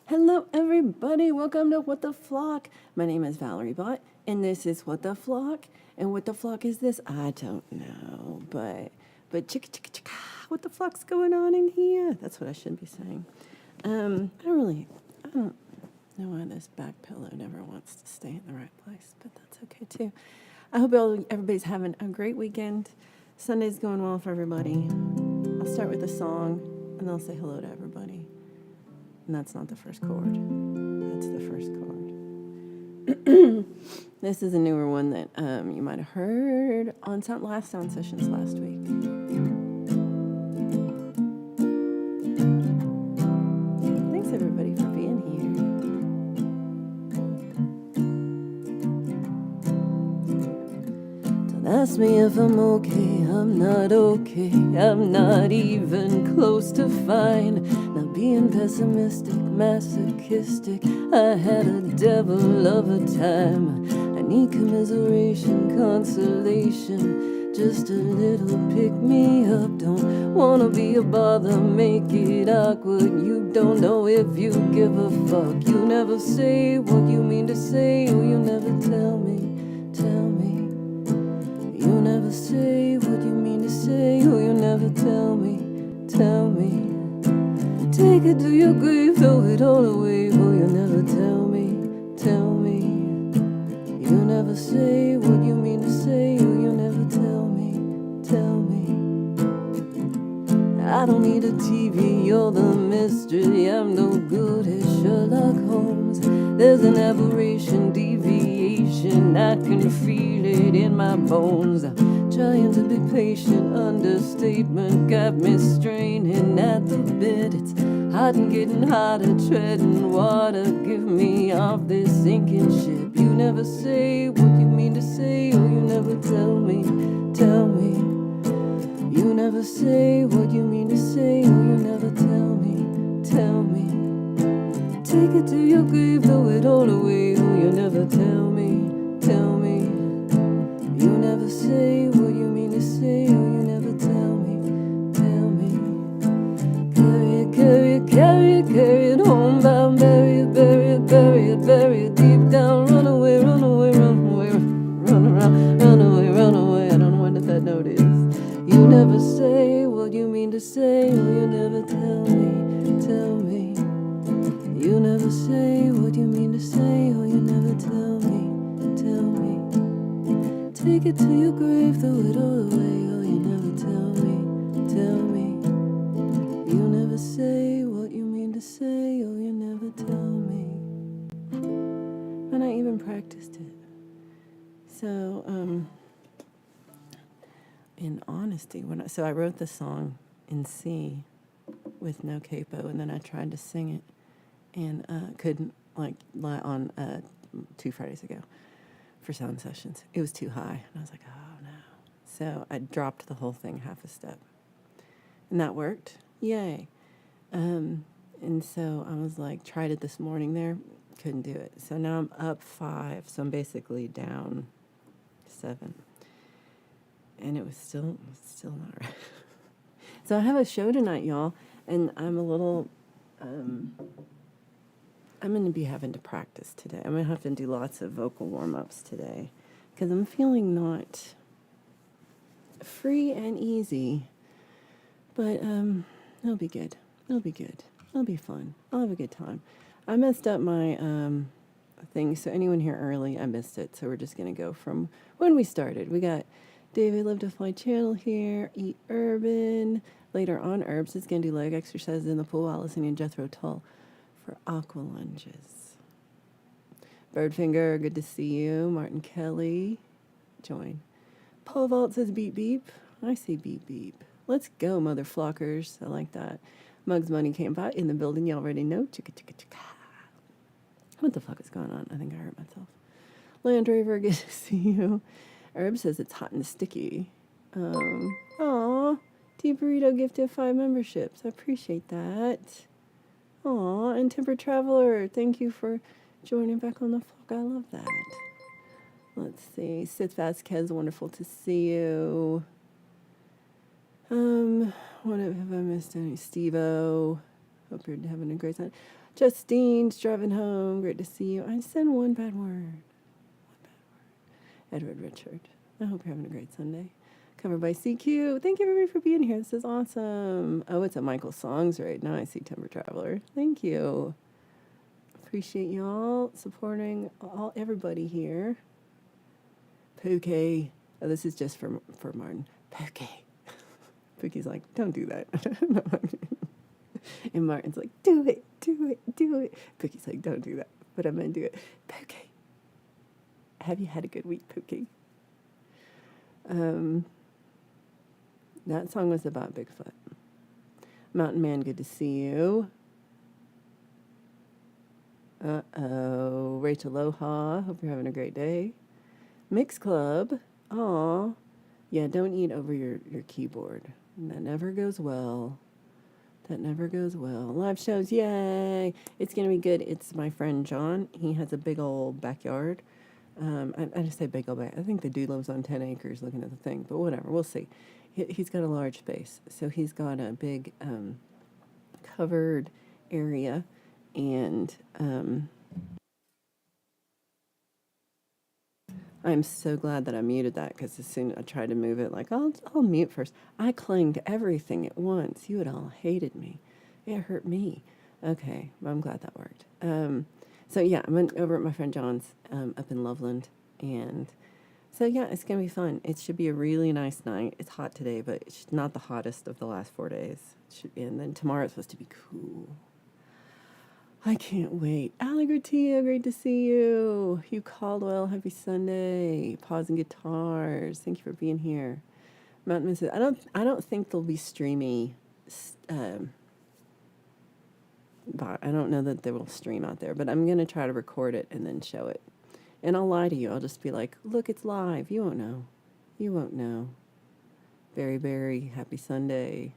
Hello, everybody. Welcome to What the Flock. My name is Valerie Bott, and this is What the Flock. And what the flock is this? I don't know, but chicka chicka chicka. What the flock's going on in here? That's what I should be saying. I don't know why this back pillow never wants to stay in the right place, but that's okay too. I hope everybody's having a great weekend. Sunday's going well for everybody. I'll start with a song, and I'll say hello to everybody. And that's not the first chord. That's the first chord. This is a newer one that you might have heard on last sound sessions last week. Thanks everybody for being here. Don't ask me if I'm okay. I'm not okay. I'm not even close to fine. Not being pessimistic, masochistic. I had a devil of a time. I need commiseration, consolation, just a little pick me up. Don't wanna be a bother, make it awkward. You don't know if you give a fuck. You never say what you mean to say, or you never tell me. You never say what you mean to say, or you never tell me. Take it to your grave, throw it all away, or you never tell me. You never say what you mean to say, or you never tell me. I don't need a TV, you're the mystery. I'm no good at Sherlock Holmes. There's an aberration, deviation. I can feel it in my bones. I'm trying to be patient, understatement got me straining at the bit. It's hot and getting hotter, treading water. Give me off this sinking ship. You never say what you mean to say, or you never tell me. You never say what you mean to say, or you never tell me. Take it to your grave, throw it all away, or you never tell me. You never say what you mean to say, or you never tell me. Carry it home, bound, bury it deep down. Run away, run away. I don't know what that note is. You never say what you mean to say, or you never tell me. You never say what you mean to say, or you never tell me. Take it to your grave, throw it all away, or you never tell me. You never say what you mean to say, or you never tell me. And I even practiced it. So, in honesty, so I wrote the song in C with no capo, and then I tried to sing it and couldn't, on 2 Fridays ago for sound sessions. It was too high, and I was like, oh no. So I dropped the whole thing half a step, and that worked. Yay. And so I was like, tried it this morning there, couldn't do it. So now I'm up 5, so I'm basically down 7. And it was still not right. So I have a show tonight, y'all, and I'm a little, I'm going to be having to practice today. I'm going to have to do lots of vocal warm-ups today because I'm feeling not free and easy, but it'll be good. It'll be fun. I'll have a good time. I messed up my thing, so anyone here early, I missed it, so we're just going to go from when we started. We got David Live to Fly channel here, Eat Urban. Later on, Herbs is going to do leg exercises in the pool while listening to Jethro Tull for aqua lunges. Birdfinger, good to see you. Martin Kelly, join. Paul Vault says beep beep. I say beep beep. Let's go, mother flockers. I like that. Mugs Money came by in the building. You already know. Chicka chicka chicka. What the fuck is going on? I think I hurt myself. Land Raver, good to see you. Herb says it's hot and sticky. Aw. Tea Burrito gifted 5 memberships. I appreciate that. Aw, and Temper Traveler, thank you for joining back on the flock. I love that. Let's see. Sith Vasquez, wonderful to see you. What have I missed? Any Steve-O? Hope you're having a great Sunday. Justine's driving home. Great to see you. I said one bad word. Edward Richard. I hope you're having a great Sunday. Covered by CQ. Thank you everybody for being here. This is awesome. Oh, it's a Michael Songs right now. I see Timber Traveler. Thank you. Appreciate y'all supporting everybody here. Pookie. Oh, this is just for Martin. Pookie. Pookie's like, don't do that. And Martin's like, do it, do it, do it. Pookie's like, don't do that. But I'm going to do it. Pookie. Have you had a good week, Pookie? That song was about Bigfoot. Mountain Man, good to see you. Uh-oh. Rachel Loha, hope you're having a great day. Mix Club. Aw. Yeah, don't eat over your keyboard. That never goes well. That never goes well. Live shows, yay! It's going to be good. It's my friend John. He has a big old backyard. I just say big old backyard. I think the dude lives on 10 acres looking at the thing, but whatever. We'll see. He's got a large space. So he's got a big covered area. And I'm so glad that I muted that, because as soon as I tried to move it, like, I'll mute first. I clung to everything at once. You had all hated me. It hurt me. Okay, well, I'm glad that worked. So yeah, I went over at my friend John's up in Loveland, and so yeah, it's gonna be fun. It should be a really nice night. It's hot today, but it's not the hottest of the last 4 days. And then tomorrow it's supposed to be cool. I can't wait. Ali Gratia, great to see you. Hugh Caldwell, happy Sunday. Pausing Guitars, thank you for being here. Mountain Man says, I don't think they'll be streamy. But I don't know that they will stream out there, but I'm gonna try to record it and then show it. And I'll lie to you. I'll just be like, look, it's live. You won't know. You won't know. Very happy Sunday.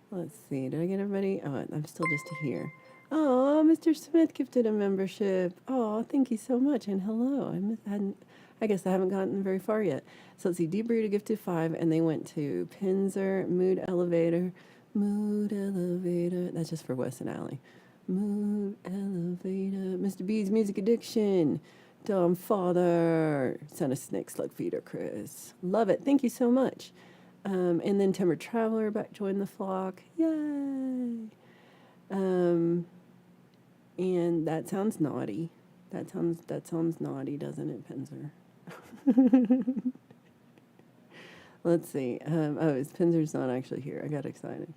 Let's see. Did I get everybody? Oh, I'm still just here. Oh, Mr. Smith gifted a membership. Oh, thank you so much. And hello. I guess I haven't gotten very far yet. So let's see. Deep Burrito gifted 5, and they went to Pinzer, Mood Elevator. That's just for Wes and Allie. Mood Elevator. Mr. B's Music Addiction. Dumb Father. Son of Snake Slug Feeder Chris. Love it. Thank you so much. And then Timber Traveler back joined the flock. Yay. And that sounds naughty. That sounds naughty, doesn't it, Pinzer? Let's see. Pinzer's not actually here. I got excited.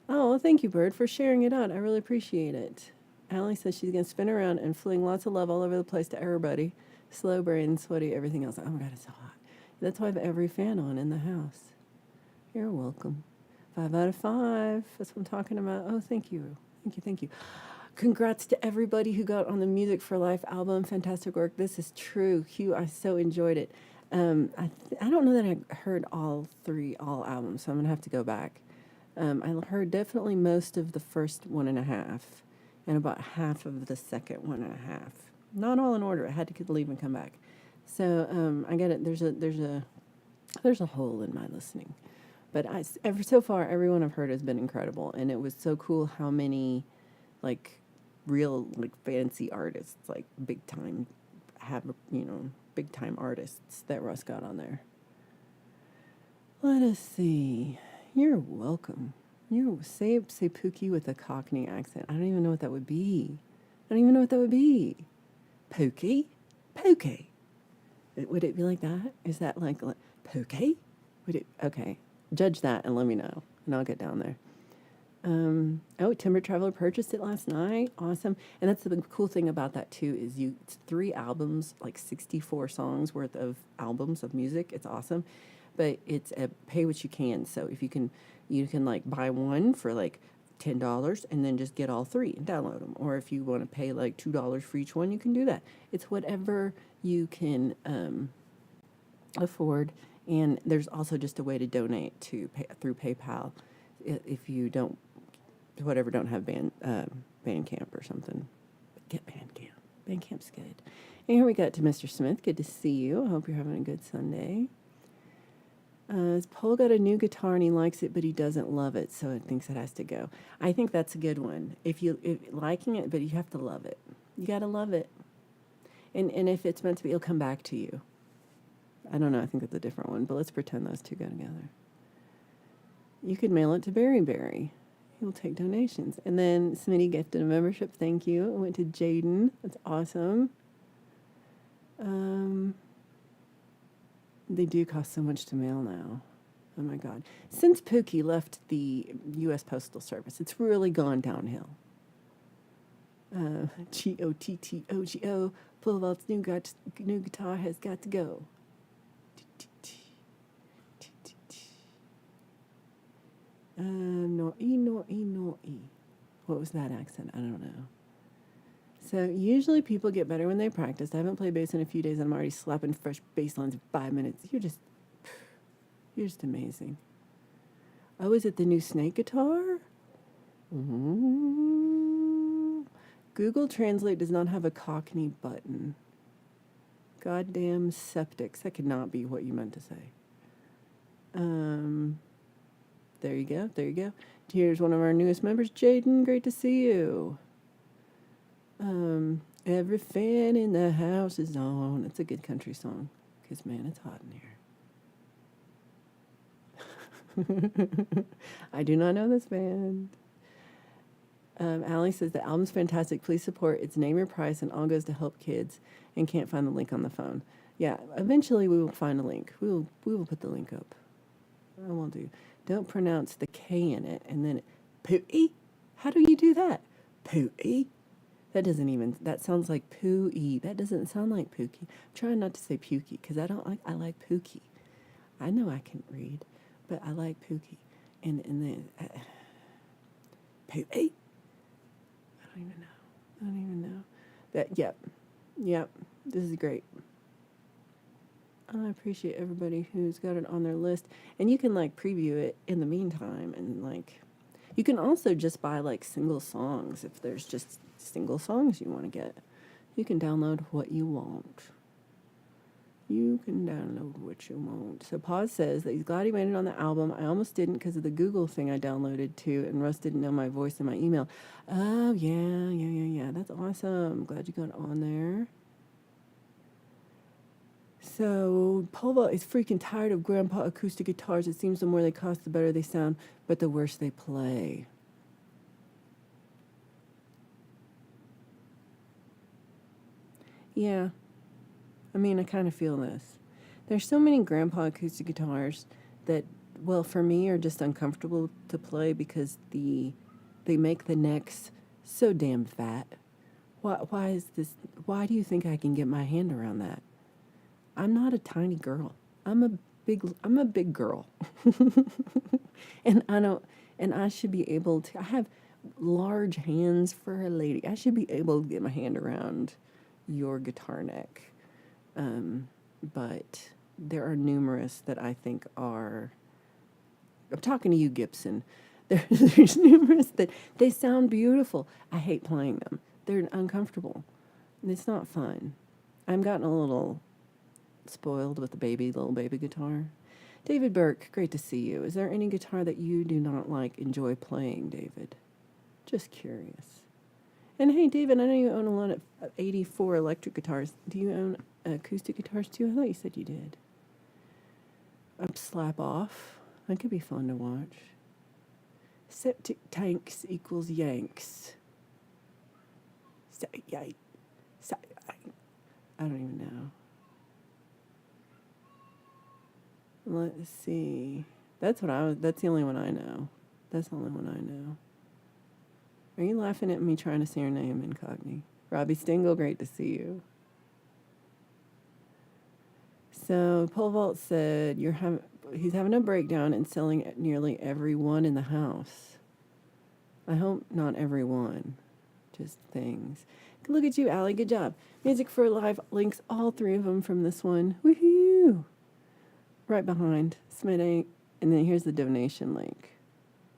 Oh, thank you, Bird, for sharing it out. I really appreciate it. Allie says she's going to spin around and fling lots of love all over the place to everybody. Slow brain, sweaty, everything else. Oh, my God, it's so hot. That's why I have every fan on in the house. You're welcome. 5 out of 5. That's what I'm talking about. Oh, thank you. Thank you. Congrats to everybody who got on the Music for Life album. Fantastic work. This is true. Hugh, I so enjoyed it. I don't know that I heard all albums, so I'm going to have to go back. I heard definitely most of the first 1.5 and about half of the second 1.5. Not all in order. I had to leave and come back. So I get it. There's a hole in my listening. But so far, everyone I've heard has been incredible. And it was so cool how many, like, real, like, fancy artists, like, big time artists that Russ got on there. Let us see. You're welcome. Say Pookie with a Cockney accent. I don't even know what that would be. Pookie? Pookie. Would it be like that? Is that like Pookie? Okay. Judge that and let me know, and I'll get down there. Timber Traveler purchased it last night. Awesome. And that's the cool thing about that too, is it's 3 albums, like 64 songs worth of albums of music. It's awesome. But it's a pay what you can. So if you can like buy one for like $10 and then just get all 3 and download them. Or if you want to pay like $2 for each one, you can do that. It's whatever you can afford. And there's also just a way to donate through PayPal if you don't have Bandcamp or something. Get Bandcamp. Bandcamp's good. And here we got to Mr. Smith. Good to see you. I hope you're having a good Sunday. Paul got a new guitar and he likes it, but he doesn't love it, so it thinks it has to go. I think that's a good one. If liking it, but you have to love it. You gotta love it. And if it's meant to be, it'll come back to you. I don't know. I think it's a different one, but let's pretend those two go together. You could mail it to Berry. He'll take donations. And then Smitty gifted a membership. Thank you. It went to Jaden. That's awesome. They do cost so much to mail now. Oh my God. Since Pookie left the U.S. Postal Service, it's really gone downhill. G-O-T-T-O-G-O. Pulvalt's new guitar has got to go. No-e. What was that accent? I don't know. So usually people get better when they practice. I haven't played bass in a few days and I'm already slapping fresh bass lines in 5 minutes. You're just amazing. Oh, is it the new snake guitar? Mm-hmm. Google Translate does not have a Cockney button. Goddamn septics. That could not be what you meant to say. There you go. Here's one of our newest members, Jaden. Great to see you. Every fan in the house is on. It's a good country song. Because, man, it's hot in here. I do not know this band. Allie says, the album's fantastic. Please support. It's name your price and all goes to help kids and can't find the link on the phone. Yeah, eventually we will find a link. We will put the link up. I will do. Don't pronounce the K in it and then pooey. How do you do that? Pooey. That sounds like poo-y. That doesn't sound like pookie. I'm trying not to say pukey because I like pookie. I know I can read, but I like pookie. And then, pooey. I don't even know. Yep. This is great. I appreciate everybody who's got it on their list. And you can preview it in the meantime and you can also just buy single songs if there's just single songs you want to get. You can download what you want. So Paz says that he's glad he made it on the album. I almost didn't because of the Google thing I downloaded too, and Russ didn't know my voice in my email. Oh, yeah. That's awesome. Glad you got on there. So Pulva is freaking tired of grandpa acoustic guitars. It seems the more they cost, the better they sound, but the worse they play. Yeah. I mean, I kind of feel this. There's so many grandpa acoustic guitars that, well, for me, are just uncomfortable to play because they make the necks so damn fat. Why is this? Why do you think I can get my hand around that? I'm not a tiny girl. I'm a big girl. and I should be able to, I have large hands for a lady. I should be able to get my hand around your guitar neck. But there are numerous that I think are, I'm talking to you, Gibson. There's numerous that they sound beautiful. I hate playing them. They're uncomfortable. It's not fun. I've gotten a little spoiled with the little baby guitar. David Burke, great to see you. Is there any guitar that you do not enjoy playing, David? Just curious. And hey, David, I know you own a lot of 84 electric guitars. Do you own acoustic guitars too? I thought you said you did. Slap off. That could be fun to watch. Septic tanks equals Yanks. I don't even know. Let's see. That's the only one I know. That's the only one I know. Are you laughing at me trying to say your name incognito? Robbie Stingle, great to see you. So Pole Vault said he's having a breakdown and selling nearly every one in the house. I hope not every one, just things. Look at you, Allie. Good job. Music for Live links all three of them from this one. Woohoo! Right behind Smitty, and then here's the donation link.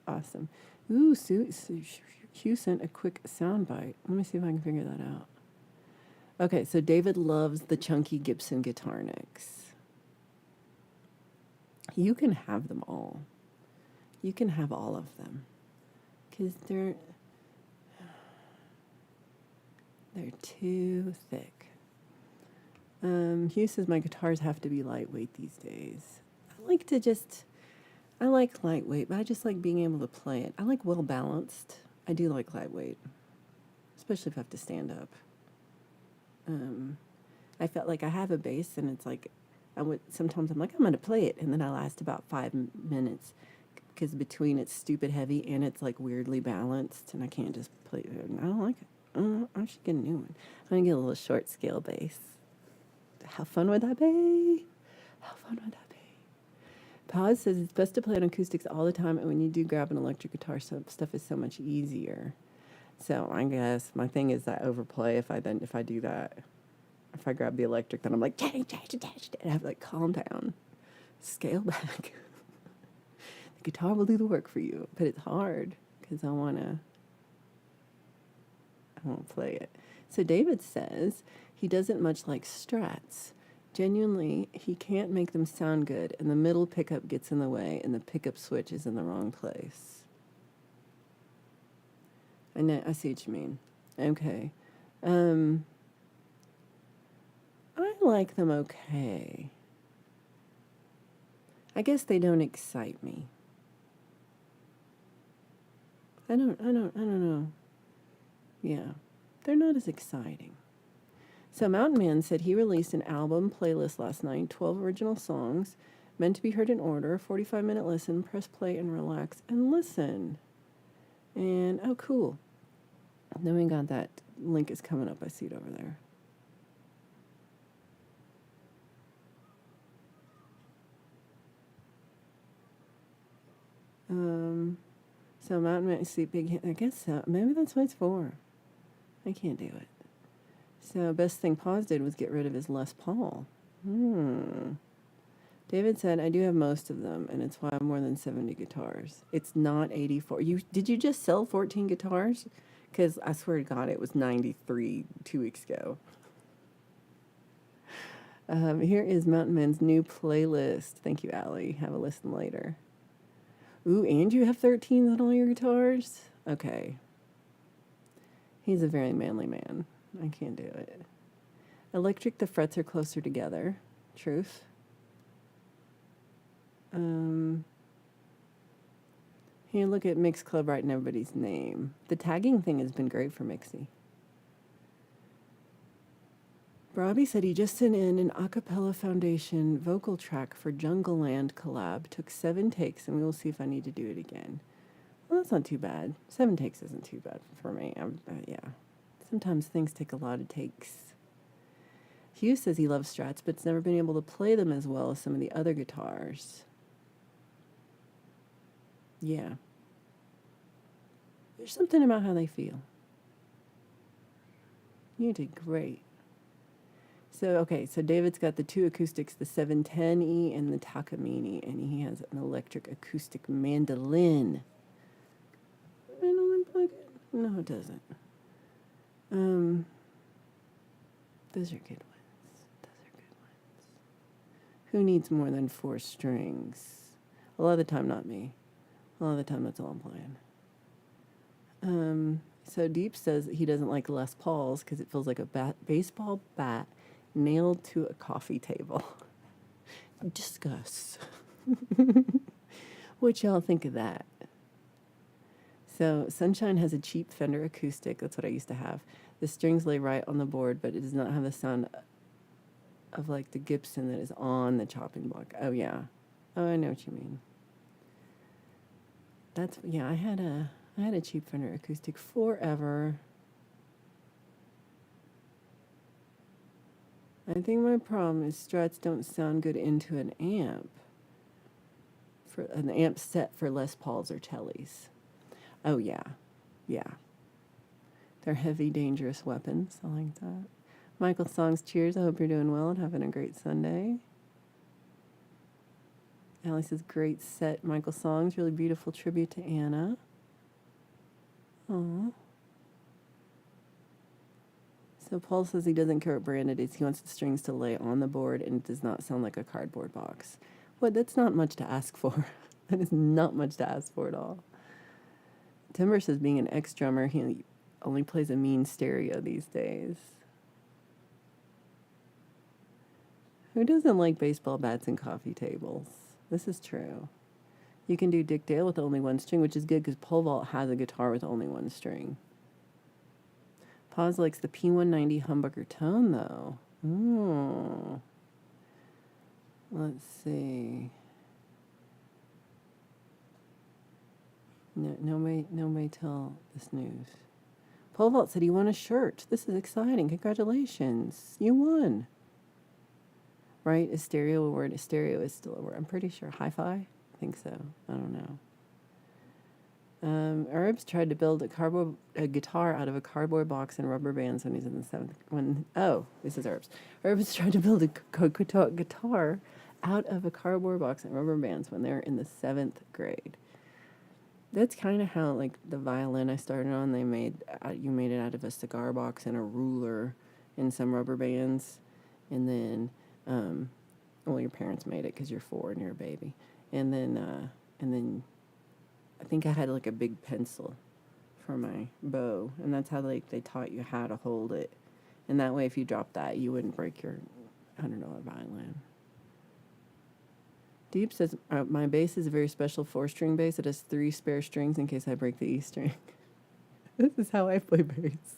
Awesome. Ooh, Hugh sent a quick soundbite. Let me see if I can figure that out. Okay, so David loves the chunky Gibson guitar necks. You can have them all. You can have all of them. Because they're too thick. Hugh says my guitars have to be lightweight these days. I like lightweight, but I just like being able to play it. I like well balanced. I do like lightweight, especially if I have to stand up. I felt like I have a bass, and it's like sometimes I'm like, I'm going to play it, and then I last about 5 minutes because between it's stupid heavy and it's like weirdly balanced, and I can't just play it. I don't like it. I should get a new one. I'm going to get a little short scale bass. How fun would that be? How fun would that be? Paz says it's best to play on acoustics all the time, and when you do grab an electric guitar, stuff is so much easier. So I guess my thing is I overplay if I do that. If I grab the electric, then I'm like, and I have to like calm down, scale back. The guitar will do the work for you, but it's hard because I won't play it. So David says he doesn't much like Strats. Genuinely, he can't make them sound good, and the middle pickup gets in the way, and the pickup switch is in the wrong place. I know, I see what you mean. Okay. I like them okay. I guess they don't excite me. I don't know. Yeah. They're not as exciting. So Mountain Man said he released an album playlist last night, 12 original songs, meant to be heard in order, 45-minute listen, press play and relax and listen. And, oh, cool. Then we got that link is coming up. I see it over there. So Mountain Man, see, big, I guess so. Maybe that's what it's for. I can't do it. So best thing Paws did was get rid of his Les Paul. David said, I do have most of them, and it's why I have more than 70 guitars. It's not 84. Did you just sell 14 guitars? Because I swear to God, it was 93 2 weeks ago. Here is Mountain Man's new playlist. Thank you, Allie. Have a listen later. Ooh, and you have 13s on all your guitars? Okay. He's a very manly man. I can't do it. Electric, the frets are closer together. Truth. Here, look at Mix Club writing everybody's name. The tagging thing has been great for Mixie. Robbie said he just sent in an a cappella foundation vocal track for Jungle Land collab. Took 7 takes, and we will see if I need to do it again. Well, that's not too bad. 7 takes isn't too bad for me. Yeah. Sometimes things take a lot of takes. Hugh says he loves Strats, but's never been able to play them as well as some of the other guitars. Yeah. There's something about how they feel. You did great. So David's got the 2 acoustics, the 710E and the Takamine, and he has an electric acoustic mandolin. Mandolin plug-in? No, it doesn't. Those are good ones. Who needs more than 4 strings? A lot of the time, not me. A lot of the time, that's all I'm playing. So Deep says he doesn't like Les Pauls because it feels like a baseball bat nailed to a coffee table. Discuss. What y'all think of that? So Sunshine has a cheap Fender acoustic. That's what I used to have. The strings lay right on the board, but it does not have the sound of like the Gibson that is on the chopping block. Oh yeah. Oh, I know what you mean. I had a cheap Fender acoustic forever. I think my problem is Strats don't sound good into an amp. For an amp set for Les Pauls or Tellys. Oh yeah. They're heavy, dangerous weapons. I like that. Michael Songs, cheers. I hope you're doing well and having a great Sunday. Allie says, great set, Michael Songs. Really beautiful tribute to Anna. Aww. So Paul says he doesn't care what brand it is. He wants the strings to lay on the board and it does not sound like a cardboard box. What? That's not much to ask for. That is not much to ask for at all. Timber says being an ex-drummer, he only plays a mean stereo these days. Who doesn't like baseball bats and coffee tables? This is true. You can do Dick Dale with only one string, which is good because pole vault has a guitar with only one string. Paz likes the P190 humbucker tone, though. Ooh. Let's see. No, nobody tell this news. Pole vault said he won a shirt. This is exciting. Congratulations. You won. Right? Is stereo a word? Stereo is still a word. I'm pretty sure. Hi-fi? I think so. I don't know. Herbs tried to build a guitar out of a cardboard box and rubber bands when he's in the seventh. This is Herbs. Herbs tried to build a guitar out of a cardboard box and rubber bands when they were in the 7th grade. That's kind of how, like, the violin I started on, you made it out of a cigar box and a ruler and some rubber bands, and then, your parents made it because you're 4 and you're a baby, and then I think I had like a big pencil for my bow, and that's how they taught you how to hold it, and that way if you dropped that, you wouldn't break your $100 violin. Deep says, my bass is a very special 4-string bass. It has 3 spare strings in case I break the E string. This is how I play bass.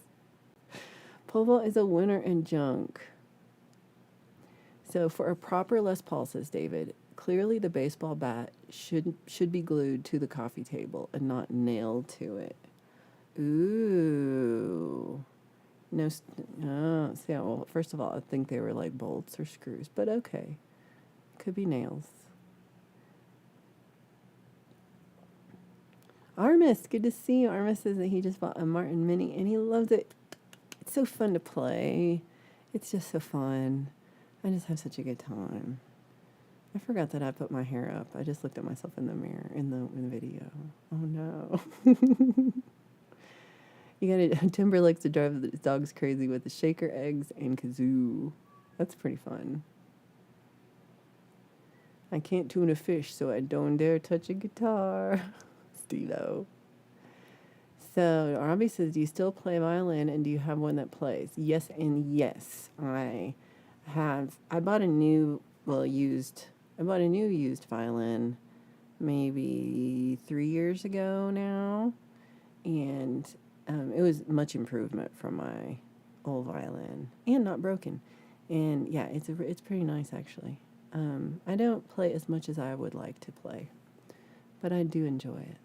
Pole vault is a winner in junk. So for a proper Les Paul, says David, clearly the baseball bat should be glued to the coffee table and not nailed to it. Ooh. No. Well, first of all, I think they were like bolts or screws, but okay. Could be nails. Armis, good to see you. Armis says that he just bought a Martin Mini and he loves it. It's so fun to play. It's just so fun. I just have such a good time. I forgot that I put my hair up. I just looked at myself in the mirror in the video. Oh no. Timber likes to drive the dogs crazy with the shaker eggs and kazoo. That's pretty fun. I can't tune a fish, so I don't dare touch a guitar. Steve-o. So, Robbie says, do you still play violin and do you have one that plays? Yes and yes. I bought a new used violin maybe 3 years ago now, and it was much improvement from my old violin and not broken. And yeah, it's pretty nice actually. I don't play as much as I would like to play, but I do enjoy it.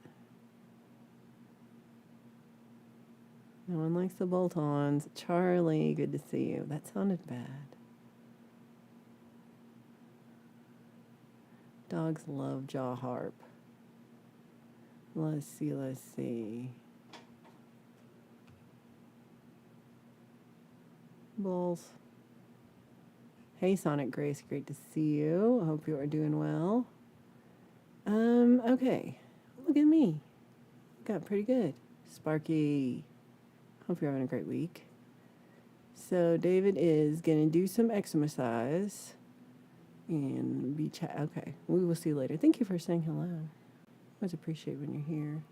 No one likes the bolt-ons. Charlie, good to see you. That sounded bad. Dogs love jaw harp. Let's see. Bulls. Hey, Sonic Grace, great to see you. I hope you are doing well. Okay. Look at me. Got pretty good. Sparky. Hope you're having a great week. So David is going to do some exercise and be chat. Okay, we will see you later. Thank you for saying hello. Always appreciate when you're here.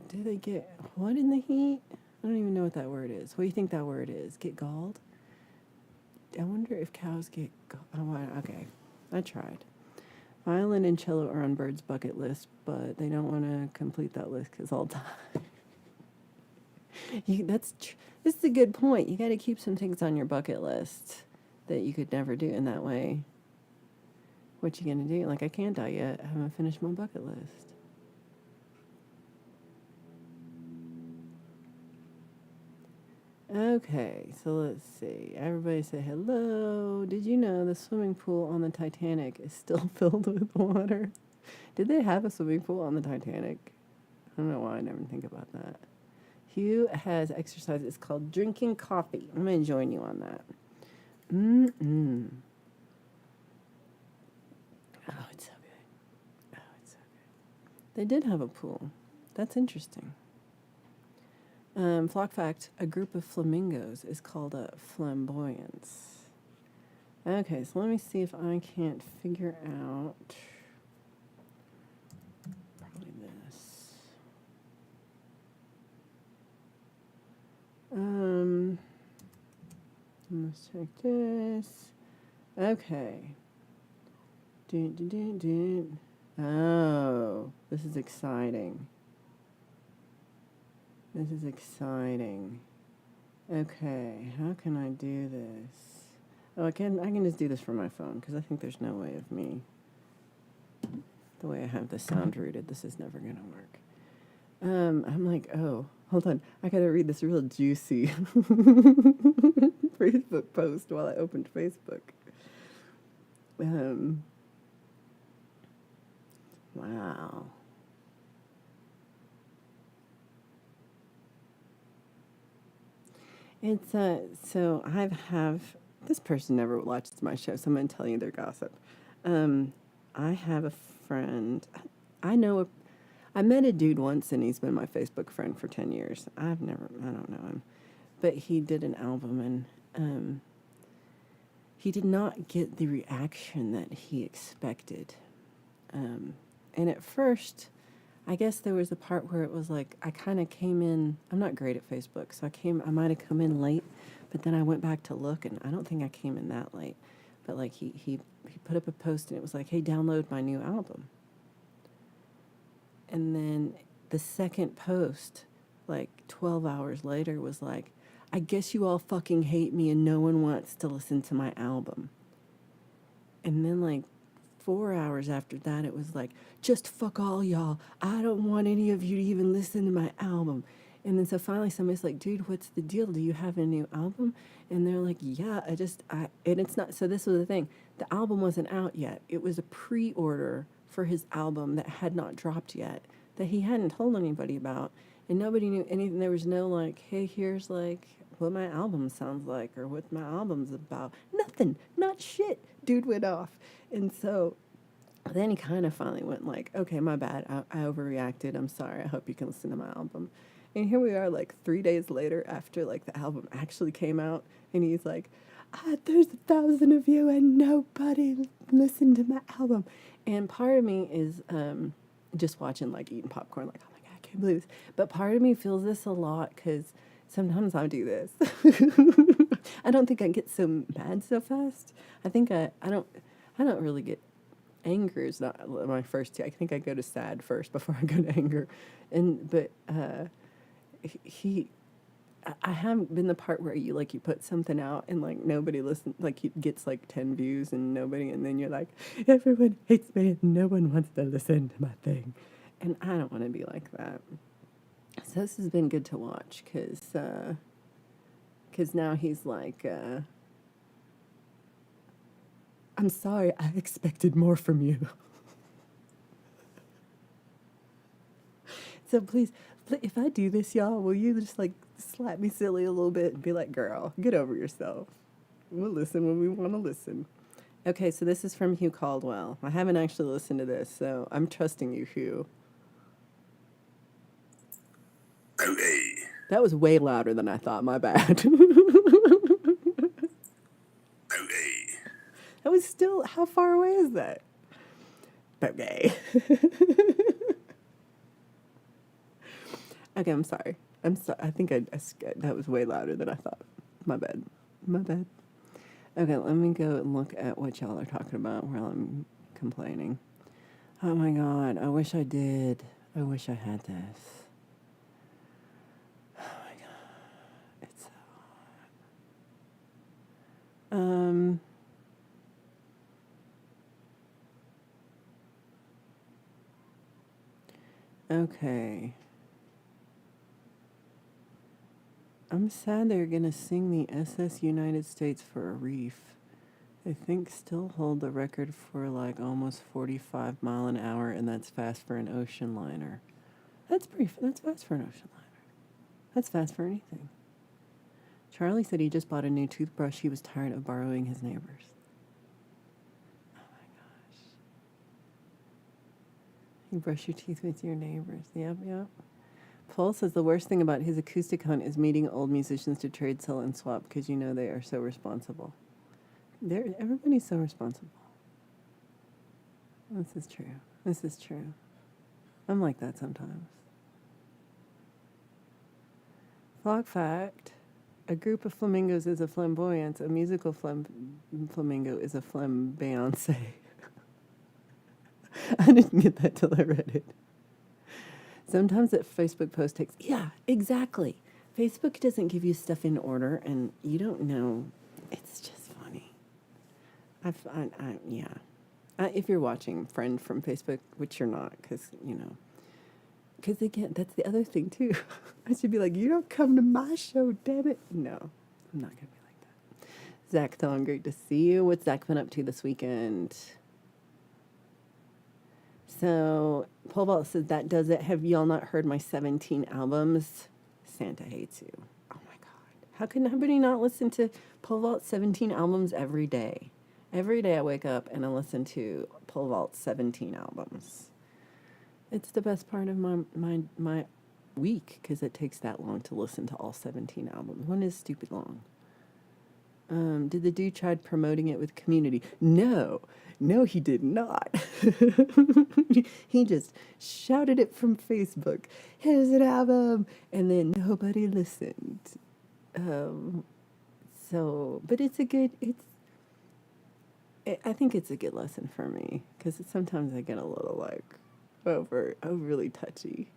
Do they get what in the heat? I don't even know what that word is. What do you think that word is? Get galled? I wonder if cows get galled. Oh, okay. I tried. Violin and cello are on Bird's bucket list, but they don't want to complete that list because I'll die. This is a good point. You got to keep some things on your bucket list that you could never do in that way. What you gonna do? Like, I can't die yet. I haven't finished my bucket list. Okay, so let's see. Everybody say hello. Did you know the swimming pool on the Titanic is still filled with water? Did they have a swimming pool on the Titanic? I don't know why I never think about that. Hugh has exercise. It's called drinking coffee. I'm going to join you on that. Oh, it's so good. They did have a pool. That's interesting. Flock fact, a group of flamingos is called a flamboyance. Okay, so let me see if I can't figure out probably this. Let's check this. Okay. Oh, this is exciting. This is exciting. Okay, how can I do this? Oh, I can just do this from my phone because I think there's no way of me. The way I have the sound routed, this is never gonna work. I'm like, oh, hold on, I gotta read this real juicy Facebook post while I opened Facebook. Wow. It's so I have this person never watches my show, so I'm gonna tell you their gossip. I have a friend. I know I met a dude once, and he's been my Facebook friend for 10 years. I don't know him, but he did an album, and he did not get the reaction that he expected. And at first, I guess there was a part where it was like I kind of came in. I'm not great at Facebook, so I might have come in late, but then I went back to look, and I don't think I came in that late. But like he put up a post, and it was like, "Hey, download my new album." And then the second post, like 12 hours later, was like, "I guess you all fucking hate me, and no one wants to listen to my album." And then like 4 hours after that, it was like, "Just fuck all y'all. I don't want any of you to even listen to my album." And then so finally somebody's like, "Dude, what's the deal? Do you have a new album?" And they're like, "Yeah, and it's not," so this was the thing. The album wasn't out yet. It was a pre-order for his album that had not dropped yet, that he hadn't told anybody about. And nobody knew anything. There was no like, "Hey, here's like what my album sounds like or what my album's about." Nothing. Not shit. Dude went off. And so then he kind of finally went like, "Okay, my bad. I overreacted. I'm sorry. I hope you can listen to my album." And here we are like 3 days later after like the album actually came out. And he's like, "There's 1,000 of you and nobody listened to my album." And part of me is just watching like eating popcorn like, "Oh my God, I can't believe this." But part of me feels this a lot because sometimes I do this. I don't think I get so mad so fast. I think I don't really get anger is not my first two. I think I go to sad first before I go to anger. But I haven't been the part where you put something out and like nobody listens, like it gets like 10 views and nobody, and then you're like, "Everyone hates me and no one wants to listen to my thing." And I don't want to be like that. So this has been good to watch because now he's like, "I'm sorry, I expected more from you." So please, if I do this, y'all, will you just like slap me silly a little bit and be like, "Girl, get over yourself. We'll listen when we want to listen." Okay, so this is from Hugh Caldwell. I haven't actually listened to this, so I'm trusting you, Hugh. Okay. That was way louder than I thought. My bad. Okay. That was still, how far away is that? Okay. Okay, I'm sorry. I think that was way louder than I thought. My bad. My bad. Okay, let me go and look at what y'all are talking about while I'm complaining. Oh my God, I wish I did. I wish I had this. Oh my God, it's so hot. Okay. I'm sad they're gonna sing the SS United States for a reef. I think still hold the record for like almost 45 mile an hour, and that's fast for an ocean liner. That's fast for an ocean liner. That's fast for anything. Charlie said he just bought a new toothbrush. He was tired of borrowing his neighbors. Oh my gosh. You brush your teeth with your neighbors. Yep, yep. Paul says the worst thing about his acoustic hunt is meeting old musicians to trade, sell, and swap because you know they are so responsible. Everybody's so responsible. This is true. This is true. I'm like that sometimes. Flock fact. A group of flamingos is a flamboyance. A musical flamingo is a flamboyance. I didn't get that till I read it. Sometimes that Facebook post takes, yeah, exactly. Facebook doesn't give you stuff in order, and you don't know. It's just funny. Yeah. If you're watching Friend from Facebook, which you're not, because, because again, that's the other thing, too. I should be like, you don't come to my show, damn it. No, I'm not going to be like that. Zach Thon, great to see you. What's Zach been up to this weekend? So, Pole Vault said that does it. Have y'all not heard my 17 albums? Santa hates you. Oh my God. How can somebody not listen to Pole Vault's 17 albums every day? Every day I wake up and I listen to Pole Vault's 17 albums. It's the best part of my week because it takes that long to listen to all 17 albums. One is stupid long. Did the dude try promoting it with Community? No, he did not. He just shouted it from Facebook. Here's an album, and then nobody listened. But it's a good. I think it's a good lesson for me because sometimes I get a little overly touchy.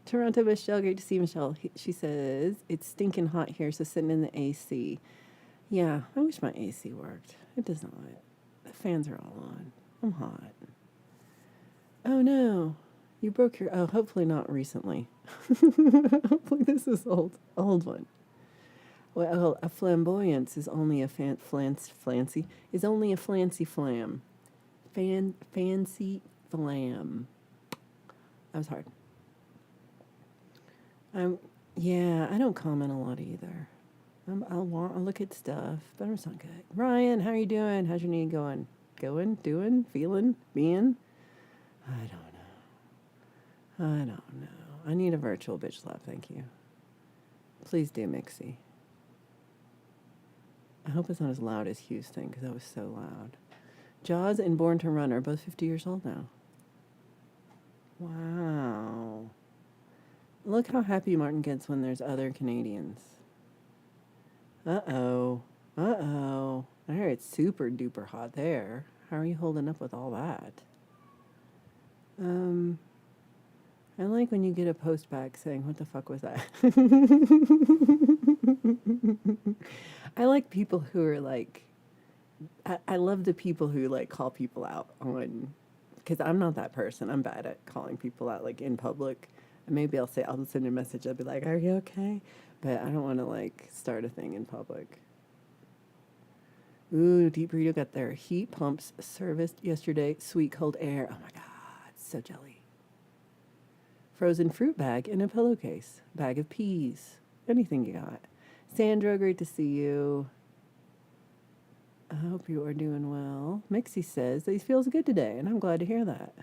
Toronto Michelle, great to see Michelle. She says it's stinking hot here, so sitting in the AC. Yeah, I wish my AC worked. It does not. The fans are all on. I'm hot. Oh no, you broke your. Oh, hopefully not recently. Hopefully this is old one. Well, a flamboyance is only a flancy is only a flancy flam. Fancy flam. That was hard. Yeah, I don't comment a lot either. I'll look at stuff, but it's not good. Ryan, how are you doing? How's your knee going? Doing, feeling, being? I don't know. I need a virtual bitch slap, thank you. Please do, Mixie. I hope it's not as loud as Hugh's thing, because that was so loud. Jaws and Born to Run are both 50 years old now. Wow. Look how happy Martin gets when there's other Canadians. Uh-oh. I hear it's super duper hot there. How are you holding up with all that? I like when you get a post back saying, what the fuck was that? I like people who are like, I love the people who like call people out on, because I'm not that person. I'm bad at calling people out like in public. And maybe I'll send a message. I'll be like, are you okay? But I don't want to like start a thing in public. Ooh, Deep Burrito got their heat pumps serviced yesterday. Sweet cold air. Oh my God, so jelly. Frozen fruit bag in a pillowcase. Bag of peas. Anything you got. Sandra, great to see you. I hope you are doing well. Mixie says that he feels good today, and I'm glad to hear that.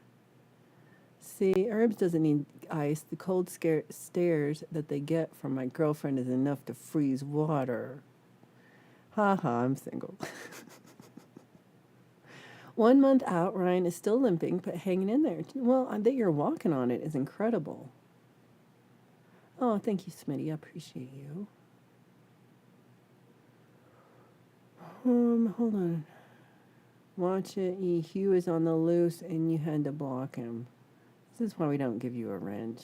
See, Herbs doesn't need ice. The cold stares that they get from my girlfriend is enough to freeze water. Ha ha, I'm single. 1 month out, Ryan is still limping, but hanging in there. Well, that you're walking on it is incredible. Oh, thank you, Smitty. I appreciate you. Hold on. Watch it. Hugh is on the loose, and you had to block him. This is why we don't give you a wrench.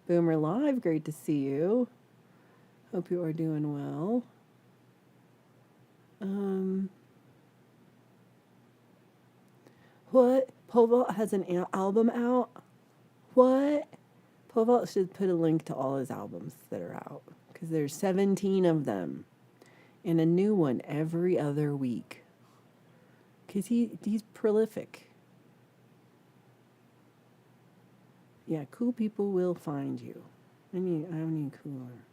Boomer Live, great to see you. Hope you are doing well. What? Pole Vault has an album out? What? Pole Vault should put a link to all his albums that are out, because there's 17 of them, and a new one every other week. Because he's prolific. Yeah, cool people will find you. I need cooler.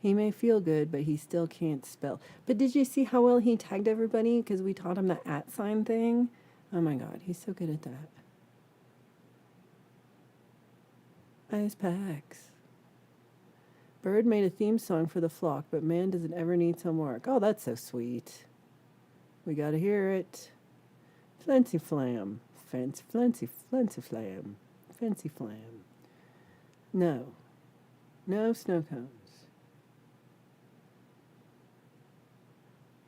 He may feel good, but he still can't spell. But did you see how well he tagged everybody? Because we taught him the @ thing. Oh my God, he's so good at that. Ice packs. Bird made a theme song for the flock, but man, does it ever need some work. Oh, that's so sweet. We gotta hear it. Flancy flam. Fancy flancy flancy flam. Fancy flam. No. No snow cones.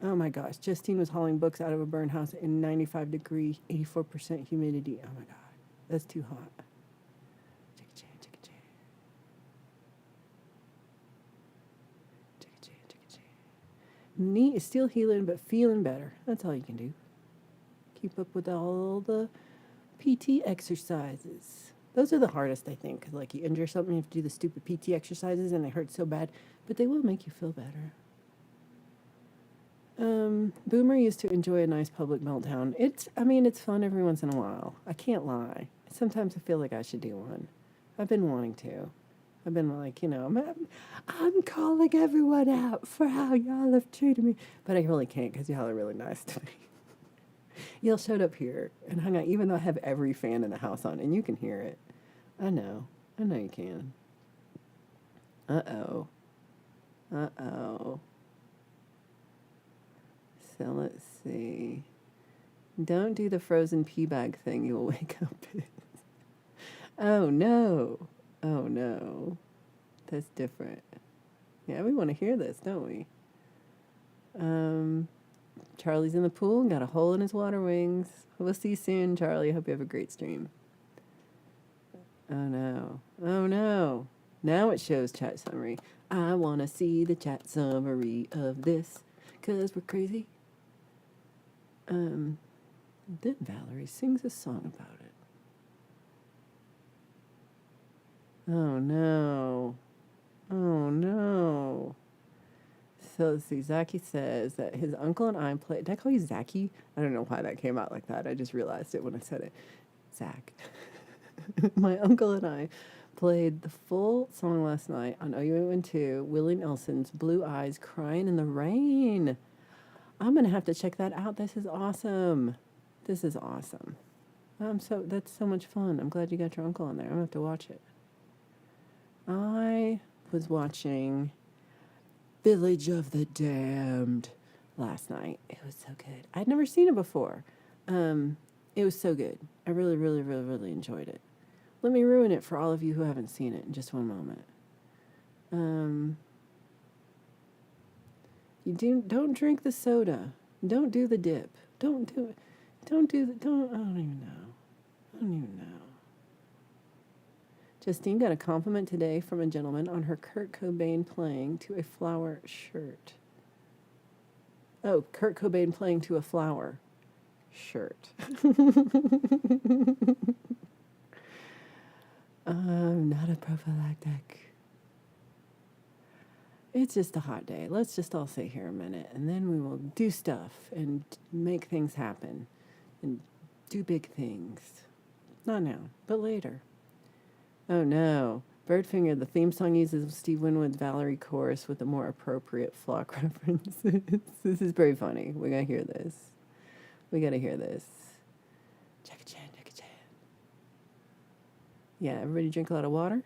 Oh my gosh. Justine was hauling books out of a burn house in 95-degree, 84% humidity. Oh my god. That's too hot. Chicka chan, chicka chan. Chicka chan, chicka chan. Knee is still healing, but feeling better. That's all you can do. Keep up with all the PT exercises. Those are the hardest, I think, because like you injure something, you have to do the stupid PT exercises, and they hurt so bad, but they will make you feel better. Boomer used to enjoy a nice public meltdown. It's fun every once in a while. I can't lie. Sometimes I feel like I should do one. I've been wanting to. I've been like, I'm calling everyone out for how y'all have treated me, but I really can't because y'all are really nice to me. Y'all showed up here and hung out, even though I have every fan in the house on, and you can hear it. I know you can. Uh-oh. So let's see. Don't do the frozen pea bag thing. You'll wake up pissed. Oh, no. That's different. Yeah, we want to hear this, don't we? Charlie's in the pool and got a hole in his water wings. We'll see you soon, Charlie. I hope you have a great stream. Oh, no. Now it shows chat summary. I want to see the chat summary of this, because we're crazy. Then Valerie sings a song about it. Oh, no. So let's see. Zaki says that his uncle and I played. Did I call you Zaki? I don't know why that came out like that. I just realized it when I said it. Zach. My uncle and I played the full song last night on No.120, Willie Nelson's Blue Eyes Crying in the Rain. I'm going to have to check that out. This is awesome. That's so much fun. I'm glad you got your uncle on there. I'm going to have to watch it. I was watching Village of the Damned last night. It was so good. I'd never seen it before. It was so good. I really, really, really, really enjoyed it. Let me ruin it for all of you who haven't seen it in just one moment. Don't drink the soda. Don't do the dip. I don't even know. Justine got a compliment today from a gentleman on her Kurt Cobain playing to a flower shirt. Oh, Kurt Cobain playing to a flower shirt. Not a prophylactic. It's just a hot day. Let's just all sit here a minute, and then we will do stuff and make things happen and do big things. Not now, but later. Oh no. Birdfinger, the theme song uses Steve Winwood's Valerie chorus with a more appropriate flock reference. This is very funny. We gotta hear this. Jackie-chan. Yeah, everybody drink a lot of water.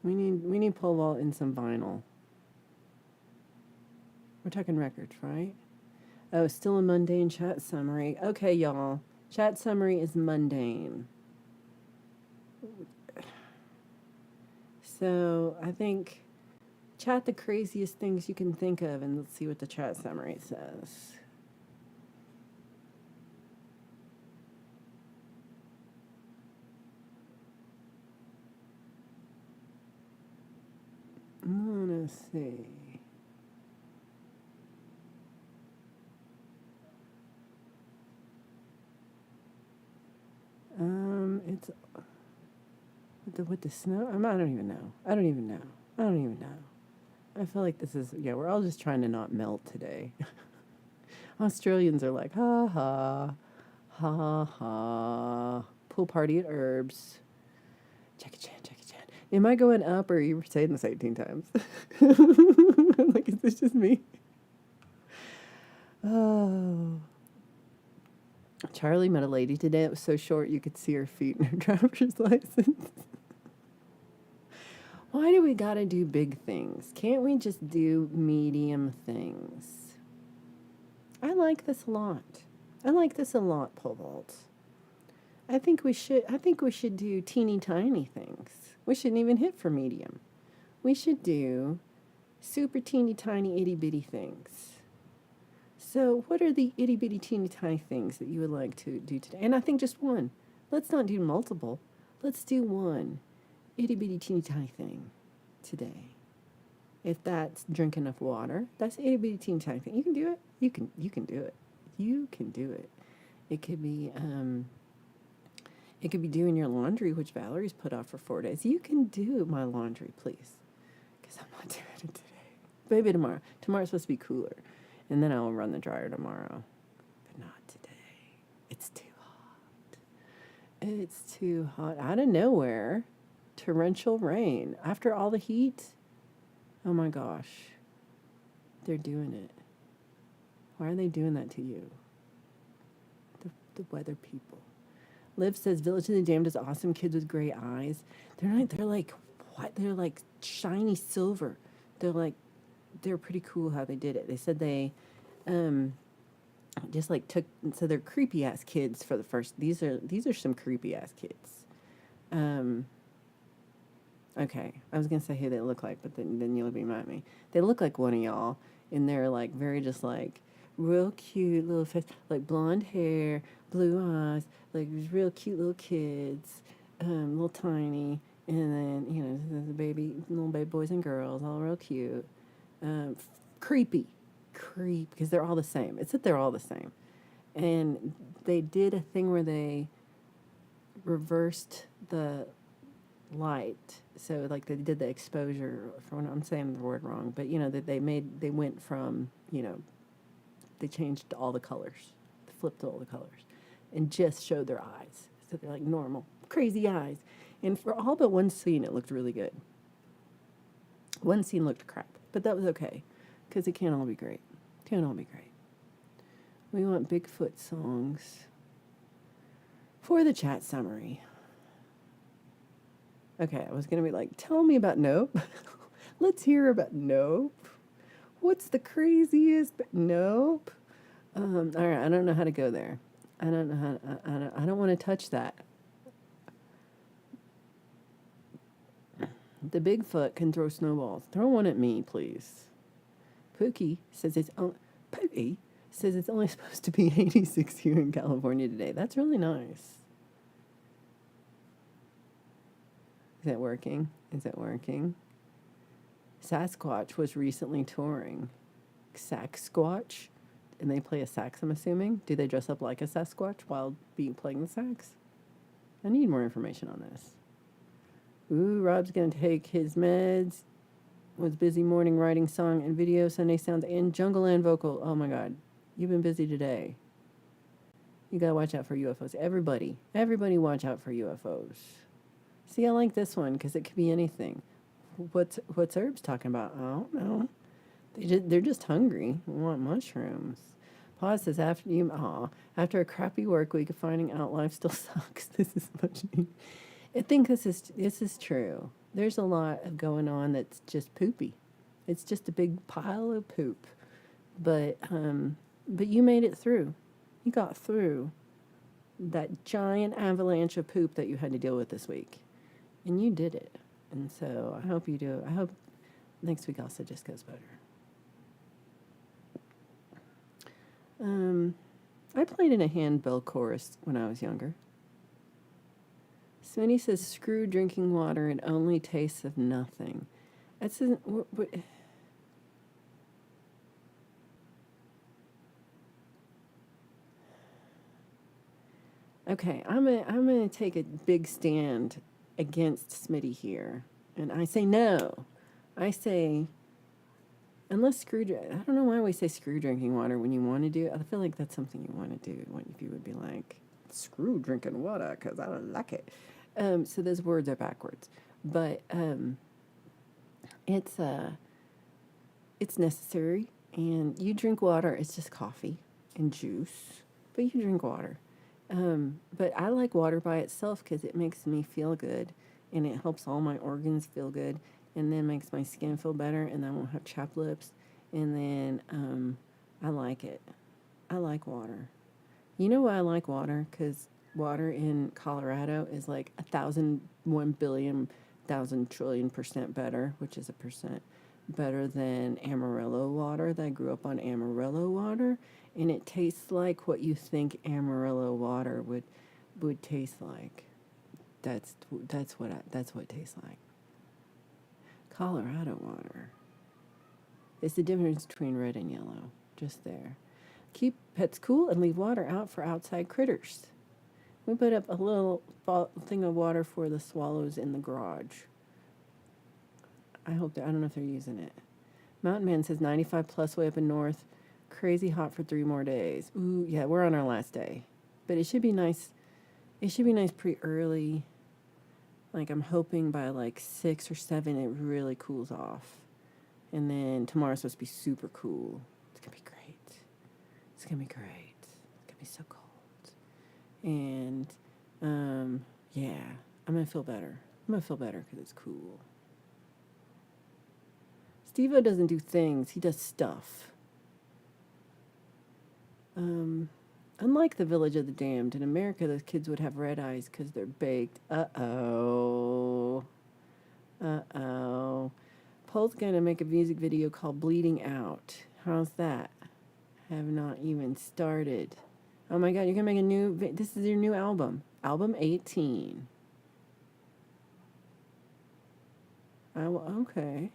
We need pole vault and some vinyl. We're talking records, right? Oh, still a mundane chat summary. Okay, y'all. Chat summary is mundane. So I think chat the craziest things you can think of, and let's see what the chat summary says. Let's see. It's with the snow. I don't even know. I don't even know. I feel like this is, we're all just trying to not melt today. Australians are like, ha ha, ha ha. Pool party at Herbs. Jackie-chan. Am I going up, or are you saying this 18 times? Like, is this just me? Oh. Charlie met a lady today that was so short you could see her feet in her driver's license. Why do we gotta do big things? Can't we just do medium things? I like this a lot. I like this a lot, pole vault. I think we should do teeny tiny things. We shouldn't even hit for medium. We should do super teeny tiny itty bitty things. So what are the itty bitty teeny tiny things that you would like to do today? And I think just one. Let's not do multiple. Let's do one itty bitty teeny tiny thing today. If that's drink enough water, that's itty bitty teeny tiny thing. You can do it. You can do it. You can do it. It could be doing your laundry, which Valerie's put off for 4 days. You can do my laundry, please, because I'm not doing it today. Maybe tomorrow. Tomorrow's supposed to be cooler, and then I'll run the dryer tomorrow, but not today. It's too hot. It's too hot. Out of nowhere, torrential rain after all the heat. Oh my gosh, they're doing it. Why are they doing that to you? The weather people. Liv says Village of the Damned is awesome. Kids with gray eyes. They're like what? They're like shiny silver. They're pretty cool how they did it. They said they just like so they're creepy ass kids for the first. These are some creepy ass kids. Okay, I was gonna say who they look like, but then you'll be mad at me. They look like one of y'all, and they're like very just like real cute little face, like blonde hair, blue eyes, like real cute little kids, little tiny, and then the little baby boys and girls, all real cute, creepy, because they're all the same. It's that they're all the same, and they did a thing where they reversed the light, so like they did the exposure. For when I'm saying the word wrong, but that they went from they changed all the colors, flipped all the colors, and just showed their eyes. So they're like normal, crazy eyes. And for all but one scene, it looked really good. One scene looked crap, but that was okay, because it can't all be great. Can't all be great. We want Bigfoot songs for the chat summary. Okay, I was going to be like, tell me about Nope. Let's hear about Nope. What's the craziest? Nope. All right, I don't know how to go there. I don't know how. I don't want to touch that. The Bigfoot can throw snowballs. Throw one at me, please. Pookie says it's only supposed to be 86 here in California today. That's really nice. Is it working? Is it working? Sasquatch was recently touring. Saxsquatch? And they play a sax, I'm assuming? Do they dress up like a Sasquatch while playing the sax? I need more information on this. Ooh, Rob's going to take his meds. Was busy morning writing song and video, Sunday sounds, and jungle and vocal. Oh my God. You've been busy today. You got to watch out for UFOs. Everybody watch out for UFOs. See, I like this one because it could be anything. What's Herb's talking about? I don't know. They're just hungry. They want mushrooms. Pause says after a crappy work week of finding out life still sucks. This is much needed. I think this is true. There's a lot of going on that's just poopy. It's just a big pile of poop. But you made it through. You got through that giant avalanche of poop that you had to deal with this week. And you did it. And so I hope you do. I hope next week also just goes better. I played in a handbell chorus when I was younger. Smitty says, screw drinking water, it only tastes of nothing. That's okay, I'm gonna take a big stand against Smitty here. And I say no. I say, unless I don't know why we say screw drinking water when you want to do it. I feel like that's something you want to do. If you would be like, screw drinking water because I don't like it. So those words are backwards. But it's necessary. And you drink water, it's just coffee and juice. But you drink water. But I like water by itself because it makes me feel good. And it helps all my organs feel good. and then makes my skin feel better, and I won't have chapped lips. And then I like it. I like water. You know why I like water? Because water in Colorado is like 1,000,000,000,000,000,000,000,000,000% better, which is a percent, better than Amarillo water. That I grew up on Amarillo water, and it tastes like what you think Amarillo water would taste like. That's what it tastes like. Colorado water. It's the difference between red and yellow. Just there. Keep pets cool and leave water out for outside critters. We put up a little thing of water for the swallows in the garage. I don't know if they're using it. Mountain Man says 95 plus way up in north. Crazy hot for 3 more days. Ooh, yeah, we're on our last day. But it should be nice. It should be nice pretty early. Like I'm hoping by like 6 or 7 it really cools off. And then tomorrow's supposed to be super cool. It's going to be great. It's going to be great. It's going to be so cold. And yeah, I'm going to feel better. I'm going to feel better because it's cool. Steve-O doesn't do things. He does stuff. Unlike the Village of the Damned, in America, those kids would have red eyes because they're baked. Uh-oh. Uh-oh. Paul's going to make a music video called Bleeding Out. How's that? Have not even started. Oh my God, you're going to make a new... This is your new album. Album 18. Oh, okay.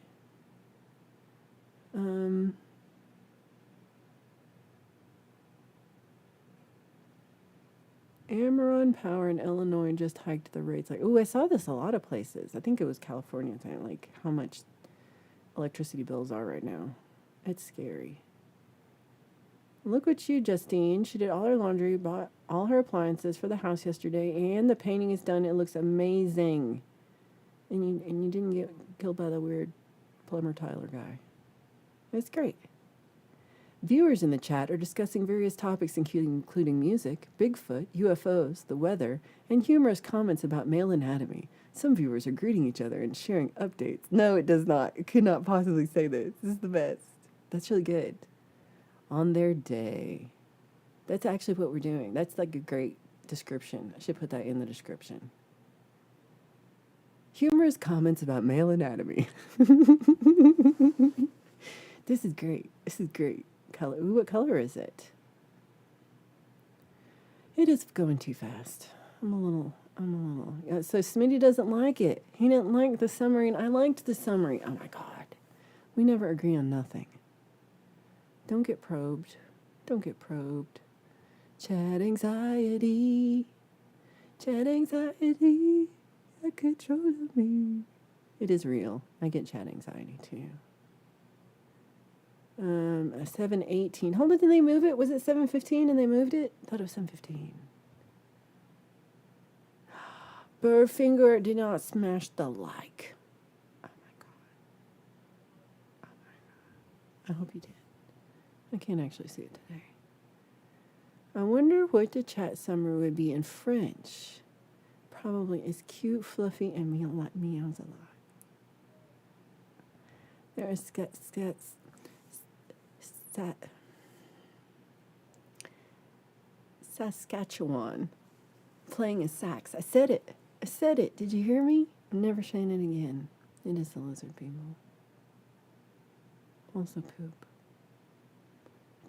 Amaron Power in Illinois just hiked the rates. Like, oh, I saw this a lot of places. I think it was California thing. Like how much electricity bills are right now. It's scary. Look what you, Justine. She did all her laundry, bought all her appliances for the house yesterday, and the painting is done. It looks amazing. And you didn't get killed by the weird plumber Tyler guy. It's great. Viewers in the chat are discussing various topics including music, Bigfoot, UFOs, the weather, and humorous comments about male anatomy. Some viewers are greeting each other and sharing updates. No, it does not. It could not possibly say this. This is the best. That's really good. On their day. That's actually what we're doing. That's like a great description. I should put that in the description. Humorous comments about male anatomy. This is great. This is great. Color. Ooh, what color is it? It is going too fast. I'm a little. Yeah, so Smitty doesn't like it. He didn't like the summary, and I liked the summary. Oh my God. We never agree on nothing. Don't get probed. Don't get probed. Chat anxiety. Chat anxiety. That controls me. It is real. I get chat anxiety too. 7:18. Hold on, did they move it? Was it 7:15 and they moved it? I thought it was 7:15. Burfinger did not smash the like. Oh my God. Oh my God. I hope you did. I can't actually see it today. I wonder what the chat summary would be in French. Probably is cute, fluffy, and meows a lot. There is Saskatchewan playing a sax. I said it. I said it. Did you hear me? I'm never saying it again. It is the lizard people. Also poop.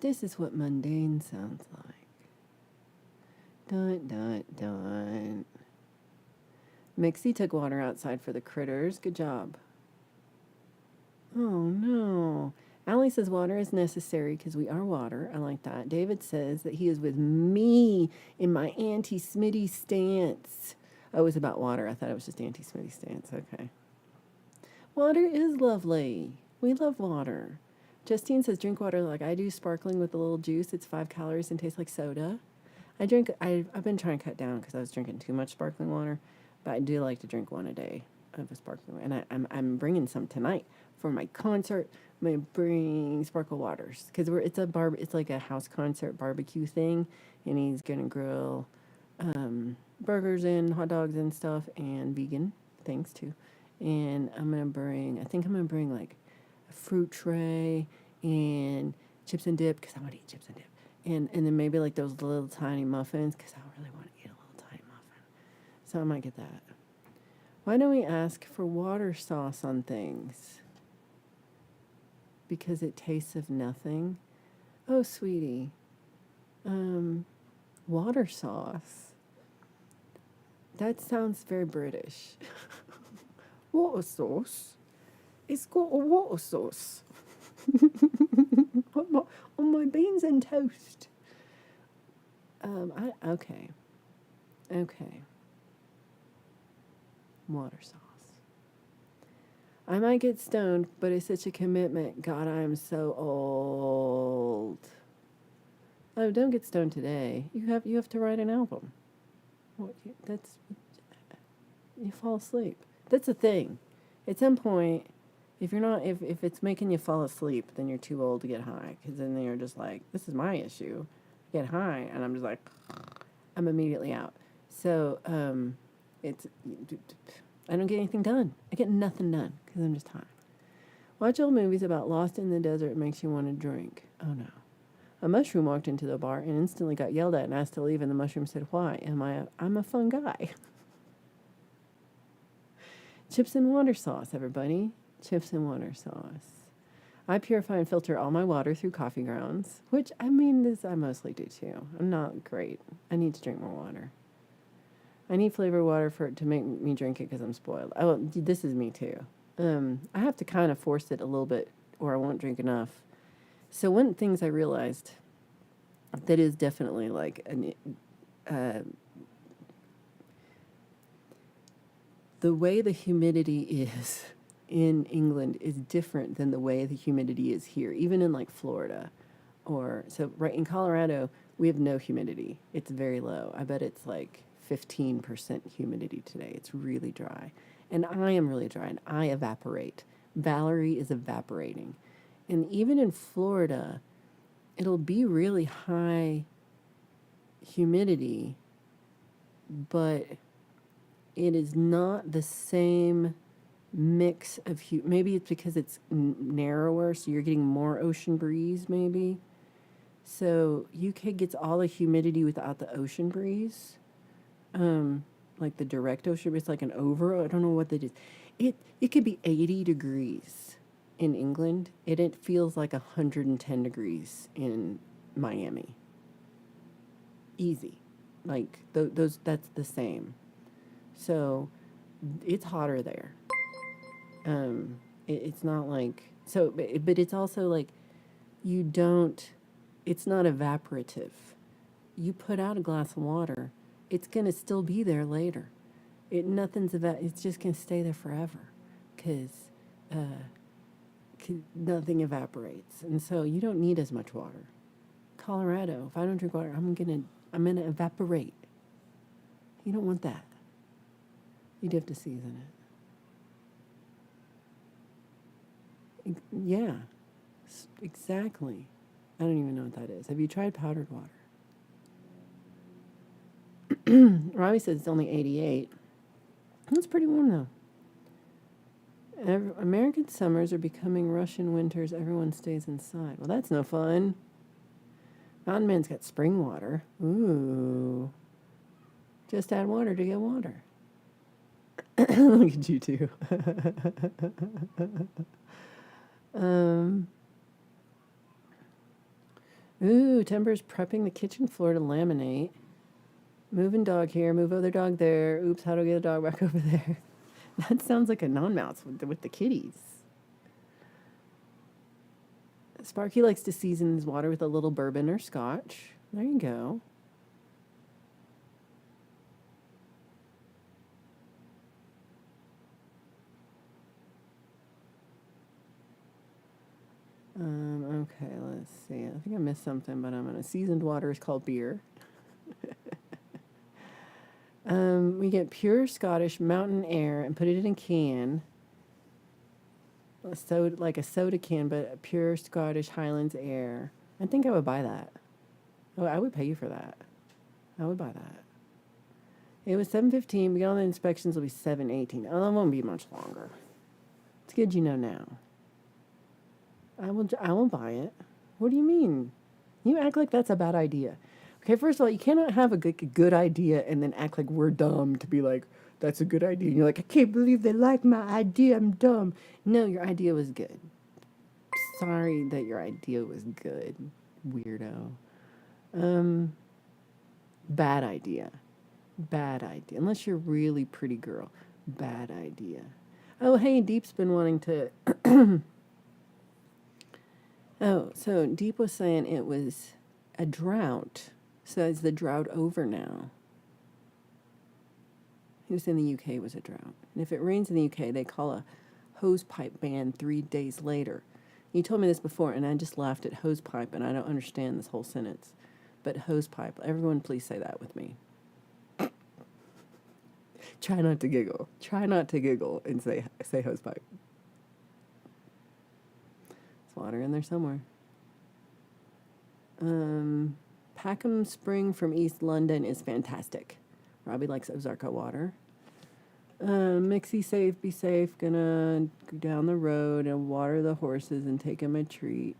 This is what mundane sounds like. Dun, dun, dun. Mixie took water outside for the critters. Good job. Oh, no. Allie says water is necessary because we are water. I like that. David says that he is with me in my anti-Smitty stance. Oh, it was about water. I thought it was just anti-Smitty stance. Okay. Water is lovely. We love water. Justine says drink water like I do, sparkling with a little juice. It's 5 calories and tastes like soda. I've been trying to cut down because I was drinking too much sparkling water, but I do like to drink one a day of a sparkling water. And I'm bringing some tonight for my concert. I'm gonna bring sparkle waters because it's like a house concert barbecue thing, and he's gonna grill burgers and hot dogs and stuff and vegan things too. And I think I'm gonna bring like a fruit tray and chips and dip because I want to eat chips and dip. And then maybe like those little tiny muffins because I really want to eat a little tiny muffin. So I might get that. Why don't we ask for water sauce on things? Because it tastes of nothing. Oh, sweetie. Water sauce. That sounds very British. Water sauce? It's got a water sauce. on my beans and toast. Okay. Water sauce. I might get stoned, but it's such a commitment. God, I am so old. Oh, don't get stoned today. You have to write an album. You fall asleep. That's the thing. At some point, if it's making you fall asleep, then you're too old to get high. Because then you're just like, this is my issue. Get high, and I'm just like, I'm immediately out. So I don't get anything done. I get nothing done because I'm just high. Watch old movies about lost in the desert makes you want to drink. Oh no. A mushroom walked into the bar and instantly got yelled at and asked to leave, and the mushroom said, "Why? I'm a fun guy." Chips and water sauce, everybody. Chips and water sauce. I purify and filter all my water through coffee grounds, which, I mostly do too. I'm not great. I need to drink more water. I need flavored water for it to make me drink it because I'm spoiled. Oh, this is me too. I have to kind of force it a little bit or I won't drink enough. So one of the things I realized that is definitely like the way the humidity is in England is different than the way the humidity is here, even in like Florida. Right in Colorado, we have no humidity. It's very low. I bet it's like 15% humidity today. It's really dry. And I am really dry and I evaporate. Valerie is evaporating. And even in Florida, it'll be really high humidity, but it is not the same mix of maybe it's because it's narrower, so you're getting more ocean breeze maybe. So UK gets all the humidity without the ocean breeze. Like the direct ocean breeze, like an over, I don't know what that is. It could be 80 degrees in England, and it feels like 110 degrees in Miami. Easy. Like those that's the same. So it's hotter there. It's not like so, but it's also like it's not evaporative. You put out a glass of water, it's gonna still be there later. It's just gonna stay there forever, because nothing evaporates, and so you don't need as much water. Colorado, if I don't drink water, I'm gonna evaporate. You don't want that. You'd have to season it. Yeah, exactly. I don't even know what that is. Have you tried powdered water? Robbie says it's only 88. That's pretty warm, though. American summers are becoming Russian winters. Everyone stays inside. Well, that's no fun. Mountain Man's got spring water. Ooh. Just add water to get water. Look at you two. Timber's prepping the kitchen floor to laminate. Moving dog here, move other dog there. Oops, how do I get a dog back over there? That sounds like a non-mouse with the kitties. Sparky likes to season his water with a little bourbon or scotch. There you go. Okay, let's see. I think I missed something, but I'm gonna. Seasoned water is called beer. We get pure Scottish mountain air and put it in a can. Like a soda can, but a pure Scottish Highlands air. I think I would buy that. Oh, I would pay you for that. I would buy that. It was 7:15. Beyond the inspections will be 7:18. Oh, that won't be much longer. It's good you know now. I will buy it. What do you mean? You act like that's a bad idea. Okay, first of all, you cannot have a good idea and then act like we're dumb to be like, that's a good idea. And you're like, I can't believe they like my idea. I'm dumb. No, your idea was good. Sorry that your idea was good, weirdo. Bad idea. Bad idea. Unless you're a really pretty girl. Bad idea. Oh, hey, Deep's been wanting to. Oh, so Deep was saying it was a drought. So is the drought over now? He was in the UK was a drought. And if it rains in the UK, they call a hose pipe ban 3 days later. You told me this before, and I just laughed at hose pipe, and I don't understand this whole sentence. But hose pipe, everyone please say that with me. Try not to giggle. Try not to giggle and say hose pipe. There's water in there somewhere. Packham Spring from East London is fantastic. Robbie likes Ozarka water. Mixie safe, be safe. Gonna go down the road and water the horses and take them a treat.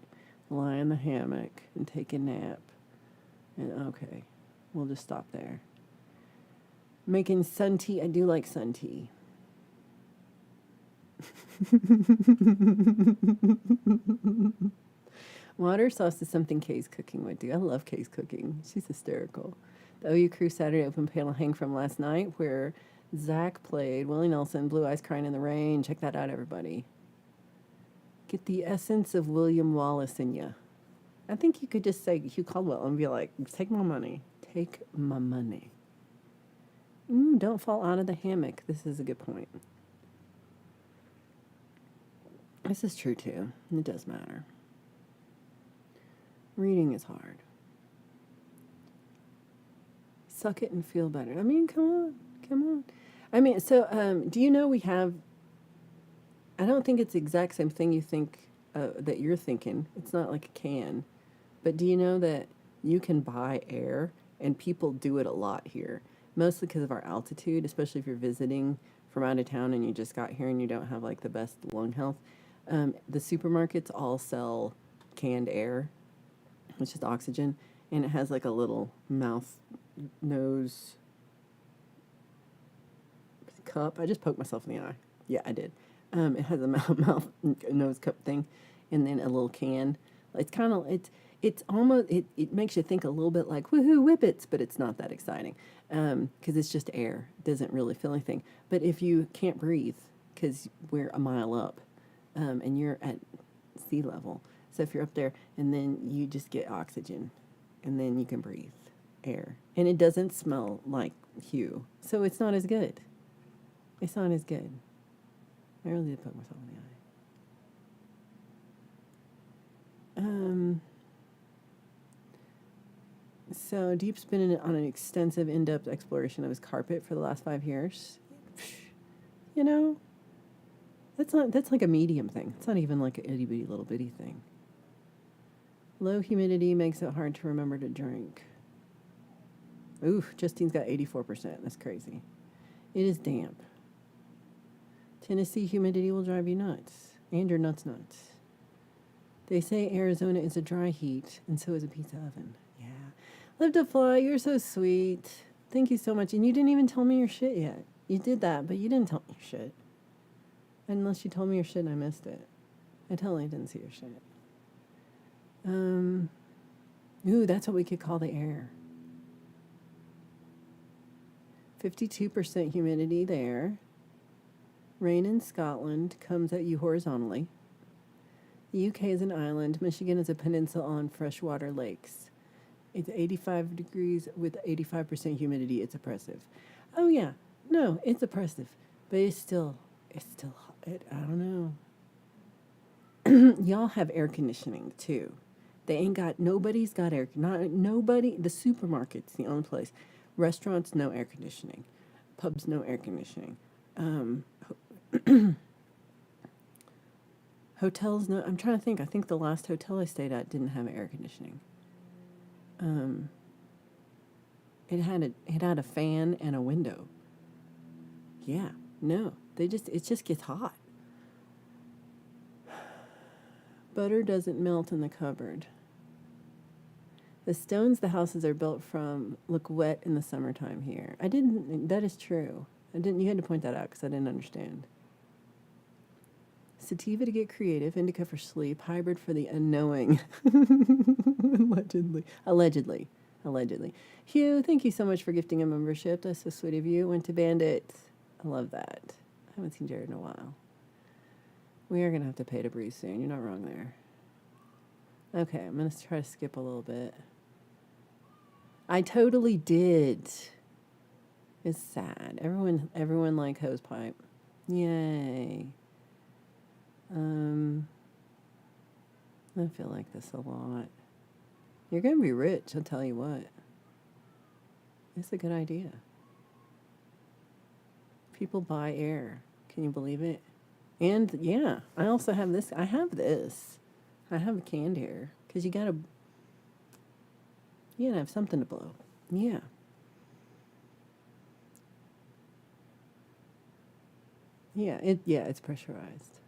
Lie in the hammock and take a nap. And okay, we'll just stop there. Making sun tea. I do like sun tea. Water sauce is something Kay's cooking would do. I love Kay's cooking. She's hysterical. The OU Crew Saturday open panel hang from last night where Zach played Willie Nelson, Blue Eyes Crying in the Rain. Check that out, everybody. Get the essence of William Wallace in you. I think you could just say Hugh Caldwell and be like, take my money. Take my money. Don't fall out of the hammock. This is a good point. This is true, too. It does matter. Reading is hard. Suck it and feel better. I mean, come on. I mean, so do you know we have, I don't think it's the exact same thing you think that you're thinking. It's not like a can. But do you know that you can buy air, and people do it a lot here, mostly because of our altitude, especially if you're visiting from out of town and you just got here and you don't have like the best lung health. The supermarkets all sell canned air, which is oxygen, and it has like a little mouth, nose cup. I just poked myself in the eye. Yeah, I did. It has a mouth nose cup thing, and then a little can. It's kind of it's almost it makes you think a little bit like woohoo whippets, but it's not that exciting because it's just air. It doesn't really feel anything. But if you can't breathe because we're a mile up, and you're at sea level, so if you're up there and then you just get oxygen, and then you can breathe air, and it doesn't smell like Hugh, so it's not as good. It's not as good. I really did poke myself in the eye. So Deep's been on an extensive, in-depth exploration of his carpet for the last 5 years. You know, that's like a medium thing. It's not even like a itty bitty little bitty thing. Low humidity makes it hard to remember to drink. Oof, Justine's got 84%. That's crazy. It is damp. Tennessee humidity will drive you nuts. And your nuts. They say Arizona is a dry heat, and so is a pizza oven. Yeah. Live to fly, you're so sweet. Thank you so much. And you didn't even tell me your shit yet. You did that, but you didn't tell me your shit. Unless you told me your shit and I missed it. I totally didn't see your shit. Ooh, that's what we could call the air. 52% humidity there. Rain in Scotland comes at you horizontally. The UK is an island. Michigan is a peninsula on freshwater lakes. It's 85 degrees with 85% humidity. It's oppressive. Oh, yeah. No, it's oppressive. But it's still I don't know. Y'all have air conditioning, too. Nobody's got nobody, the supermarket's the only place. Restaurants, no air conditioning. Pubs, no air conditioning. Hotels, no. I'm trying to think. I think the last hotel I stayed at didn't have air conditioning. It had a fan and a window. Yeah, no, it just gets hot. Butter doesn't melt in the cupboard. The stones the houses are built from look wet in the summertime here. I didn't. That is true. I didn't. You had to point that out because I didn't understand. Sativa to get creative, indica for sleep, hybrid for the unknowing. Allegedly. Hugh, thank you so much for gifting a membership. That's so sweet of you. Went to Bandit. I love that. I haven't seen Jared in a while. We are going to have to pay to breathe soon. You're not wrong there. Okay, I'm going to try to skip a little bit. I totally did. It's sad. Everyone like Hosepipe. Yay. I feel like this a lot. You're going to be rich, I'll tell you what. It's a good idea. People buy air. Can you believe it? And yeah, I also have this. I have this. I have canned air because you gotta have something to blow. Yeah. It's pressurized.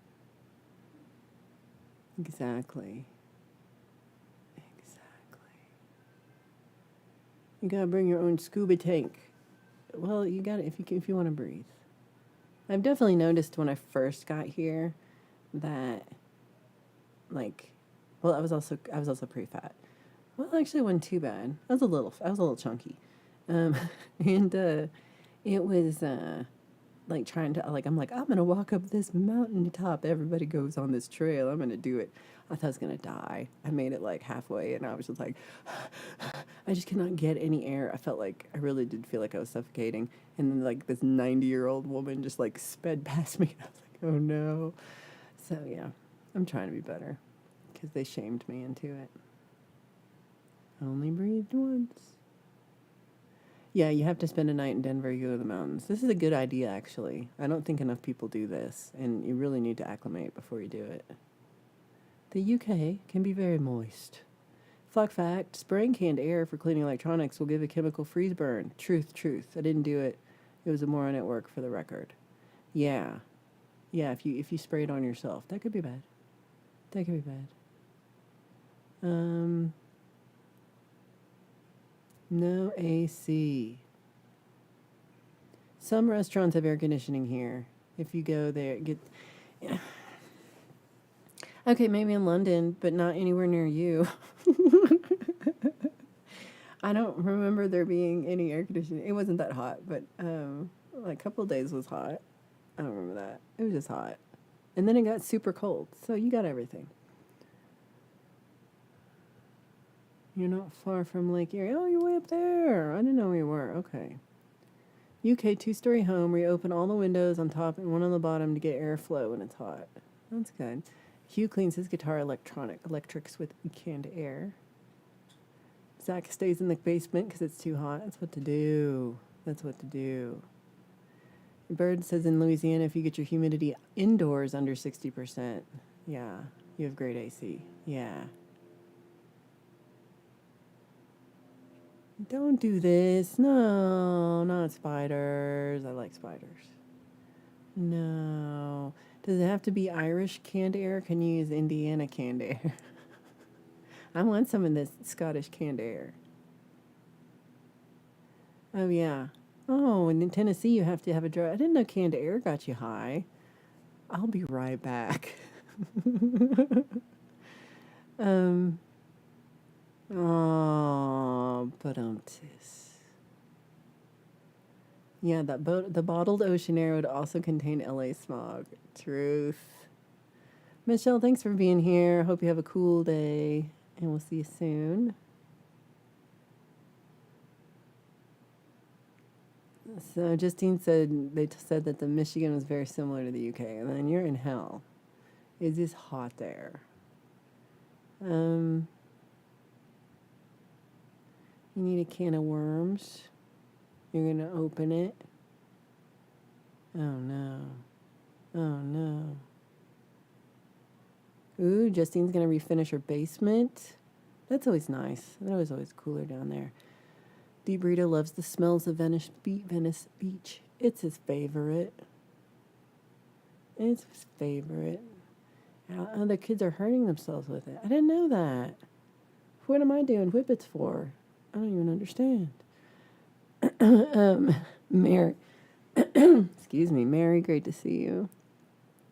Exactly. You gotta bring your own scuba tank. Well, you gotta if you want to breathe. I've definitely noticed when I first got here that, like, well, I was also pretty fat. Well, actually, it wasn't too bad. I was a little chunky, and it was like trying to I'm gonna walk up this mountain top. Everybody goes on this trail. I'm gonna do it. I thought I was gonna die. I made it like halfway, and I was just like, I just could not get any air. I felt like I really did feel like I was suffocating. And then like this 90-year-old woman just like sped past me. I was like, oh no. So yeah, I'm trying to be better because they shamed me into it. Only breathed once. Yeah, you have to spend a night in Denver. You go to the mountains. This is a good idea, actually. I don't think enough people do this, and you really need to acclimate before you do it. The UK can be very moist. Fun fact, spraying canned air for cleaning electronics will give a chemical freeze burn. Truth. I didn't do it. It was a moron at work, for the record. Yeah, if you spray it on yourself, that could be bad. No AC. Some restaurants have air conditioning here. If you go there, yeah. Okay, maybe in London, but not anywhere near you. I don't remember there being any air conditioning. It wasn't that hot, but like a couple of days was hot. I don't remember that. It was just hot. And then it got super cold. So you got everything. You're not far from Lake Erie. Oh, you're way up there. I didn't know where you were. Okay. UK 2-story home. Reopen all the windows on top and one on the bottom to get airflow when it's hot. That's good. Hugh cleans his guitar electrics with canned air. Zach stays in the basement because it's too hot. That's what to do. Bird says in Louisiana, if you get your humidity indoors under 60%, yeah, you have great AC. Yeah. Don't do this. No, not spiders. I like spiders. No. Does it have to be Irish canned air? Can you use Indiana canned air? I want some of this Scottish canned air. Oh, yeah. Oh, and in Tennessee, you have to have a dry. I didn't know canned air got you high. I'll be right back. Oh, but yeah, the bottled ocean air would also contain LA smog. Truth. Michelle, thanks for being here. Hope you have a cool day, and we'll see you soon. So Justine said they said that the Michigan was very similar to the UK, and then you're in hell. It is hot there. You need a can of worms. You're gonna open it. Oh no. Ooh, Justine's gonna refinish her basement. That's always nice. That was always cooler down there. Deep Burrito loves the smells of Venice Beach. It's his favorite. It's his favorite. Other kids are hurting themselves with it. I didn't know that. What am I doing whippets for? I don't even understand. Mary, excuse me, Mary, great to see you.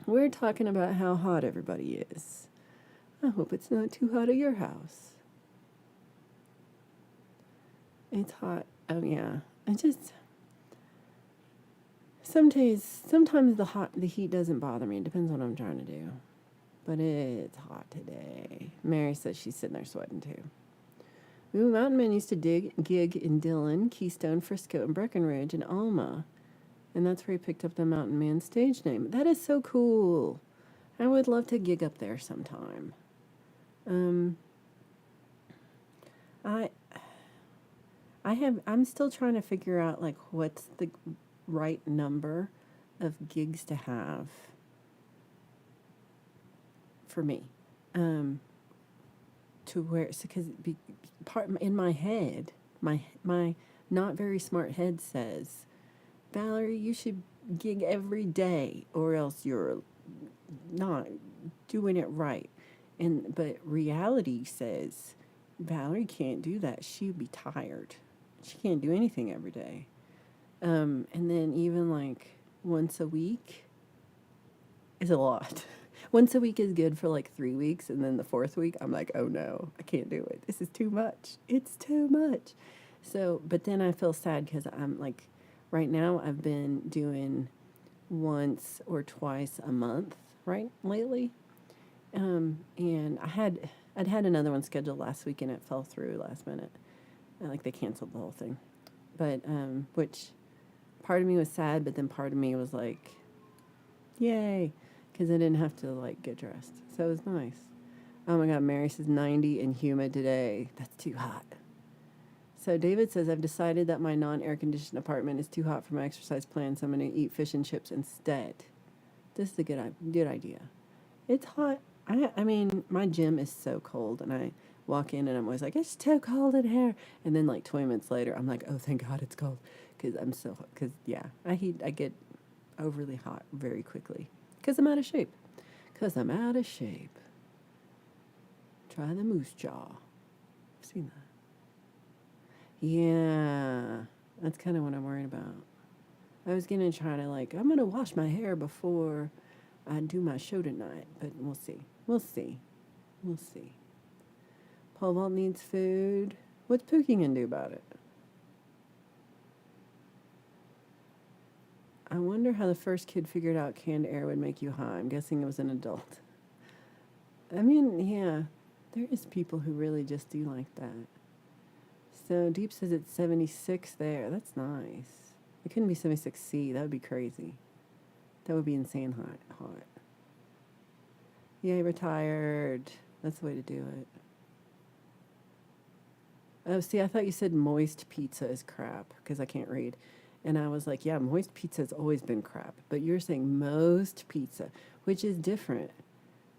We're talking about how hot everybody is. I hope it's not too hot at your house. It's hot. Oh yeah. I just sometimes the heat doesn't bother me. It depends on what I'm trying to do. But it's hot today. Mary says she's sitting there sweating too. Moo Mountain Man used to gig in Dillon, Keystone, Frisco, and Breckenridge, and Alma. And that's where he picked up the Mountain Man stage name. That is so cool. I would love to gig up there sometime. I'm still trying to figure out like what's the right number of gigs to have for me. To where, because in my head, my not very smart head says, Valerie, you should gig every day, or else you're not doing it right. But reality says, Valerie can't do that. She'd be tired. She can't do anything every day. And then even like once a week is a lot. Once a week is good for like 3 weeks, and then the fourth week, I'm like, oh no, I can't do it. This is too much. It's too much. So, but then I feel sad because I'm like, right now I've been doing once or twice a month, right, lately. And I'd had another one scheduled last week, and it fell through last minute. Like they canceled the whole thing. But, which part of me was sad, but then part of me was like, yay. Because I didn't have to, like, get dressed. So it was nice. Oh, my God. Mary says 90 and humid today. That's too hot. So David says, I've decided that my non-air-conditioned apartment is too hot for my exercise plan, so I'm going to eat fish and chips instead. This is a good idea. It's hot. I mean, my gym is so cold, and I walk in, and I'm always like, it's too cold in here. And then, like, 20 minutes later, I'm like, oh, thank God it's cold. Because yeah, I get overly hot very quickly. Because I'm out of shape. Try the moose jaw. I've seen that. Yeah. That's kind of what I'm worried about. I was going to try to, like, I'm going to wash my hair before I do my show tonight. But we'll see. Paul Vault needs food. What's Pookie going to do about it? I wonder how the first kid figured out canned air would make you high. I'm guessing it was an adult. I mean, yeah, there is people who really just do like that. So Deep says it's 76 there. That's nice. It couldn't be 76C. That would be crazy. That would be insane hot. Yay, retired. That's the way to do it. Oh, see, I thought you said moist pizza is crap because I can't read. And I was like, yeah, moist pizza has always been crap. But you're saying most pizza, which is different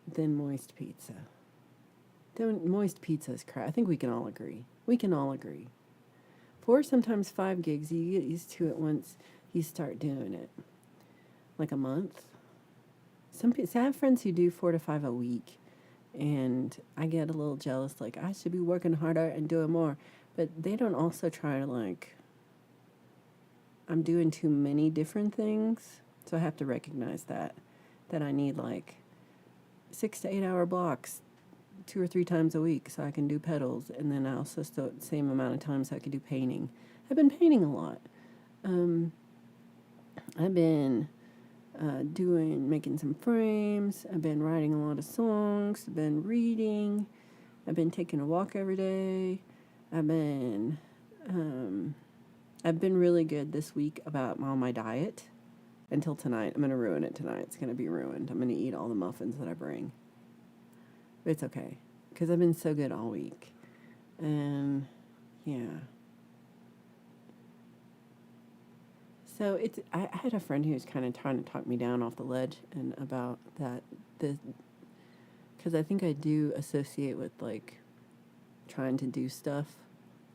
than moist pizza. Moist pizza is crap. I think we can all agree. 4, sometimes 5 gigs. You get used to it once you start doing it. Like a month. I have friends who do 4 to 5 a week. And I get a little jealous, like, I should be working harder and doing more. But they don't also try to, like, I'm doing too many different things, so I have to recognize that I need like 6 to 8 hour blocks 2 or 3 times a week so I can do pedals, and then I also still same amount of times I can do painting. I've been painting a lot. I've been making some frames. I've been writing a lot of songs. I've been reading. I've been taking a walk every day. I've been really good this week about my diet until tonight. I'm going to ruin it tonight. It's going to be ruined. I'm going to eat all the muffins that I bring. But it's okay because I've been so good all week. And yeah. So I had a friend who was kind of trying to talk me down off the ledge and about that, because I think I do associate with like trying to do stuff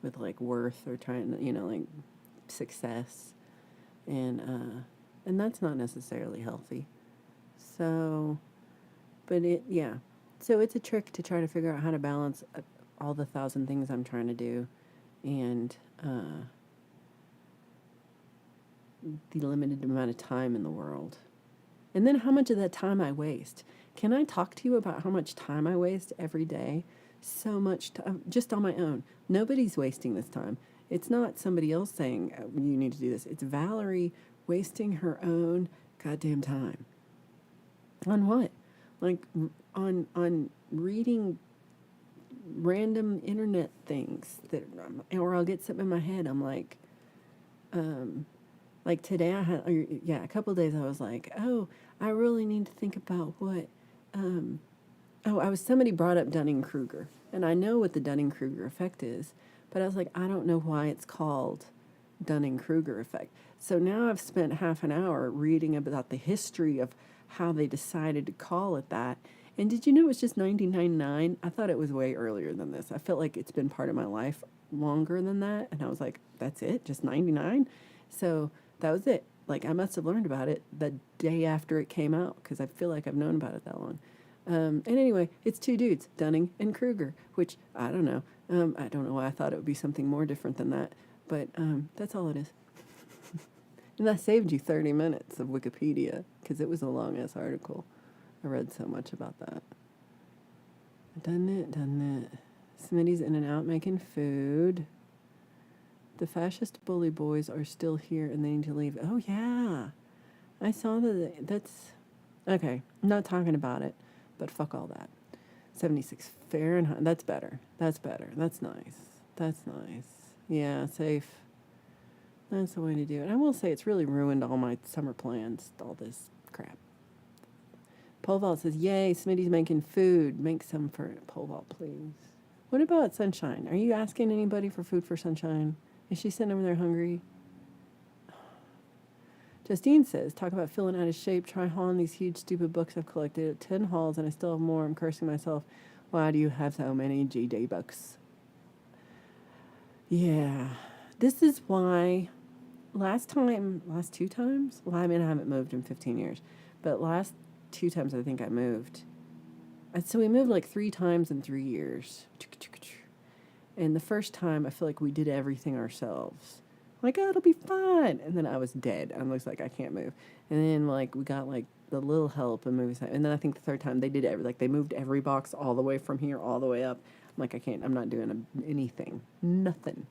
with like worth or trying to, like success, and that's not necessarily healthy. So, but yeah. So it's a trick to try to figure out how to balance all the thousand things I'm trying to do, and the limited amount of time in the world. And then how much of that time I waste. Can I talk to you about how much time I waste every day? So much time, just on my own. Nobody's wasting this time. It's not somebody else saying, you need to do this. It's Valerie wasting her own goddamn time. On what? Like, on reading random internet things or I'll get something in my head. I'm like today a couple of days I was like, oh, I really need to think about what, somebody brought up Dunning-Kruger, and I know what the Dunning-Kruger effect is, but I was like, I don't know why it's called Dunning-Kruger effect. So now I've spent half an hour reading about the history of how they decided to call it that. And did you know it's just 1999? I thought it was way earlier than this. I felt like it's been part of my life longer than that. And I was like, that's it? Just 99? So that was it. Like, I must have learned about it the day after it came out because I feel like I've known about it that long. And anyway, it's two dudes, Dunning and Kruger, which I don't know. I don't know why I thought it would be something more different than that. But that's all it is. And that saved you 30 minutes of Wikipedia because it was a long-ass article. I read so much about that. Done it. Smitty's in and out making food. The fascist bully boys are still here and they need to leave. Oh, yeah. I saw that's... Okay, I'm not talking about it, but fuck all that. 76 Fahrenheit. That's better. That's nice. Yeah, safe. That's the way to do it. I will say it's really ruined all my summer plans, all this crap. Pole vault says, yay, Smitty's making food. Make some for Pole vault, please. What about Sunshine? Are you asking anybody for food for Sunshine? Is she sitting over there hungry? Justine says, talk about feeling out of shape. Try hauling these huge, stupid books I've collected. 10 hauls and I still have more. I'm cursing myself. Why do you have so many GD books? Yeah. This is why last two times, well, I mean, I haven't moved in 15 years, but last 2 times I think I moved. So we moved like 3 times in 3 years. And the first time, I feel like we did everything ourselves. Like, oh, it'll be fun. And then I was dead. I was like, I can't move. And then, like, we got, like, the little help and moving. And then I think the third time, they did they moved every box all the way from here all the way up. I'm like, I'm not doing anything. Nothing.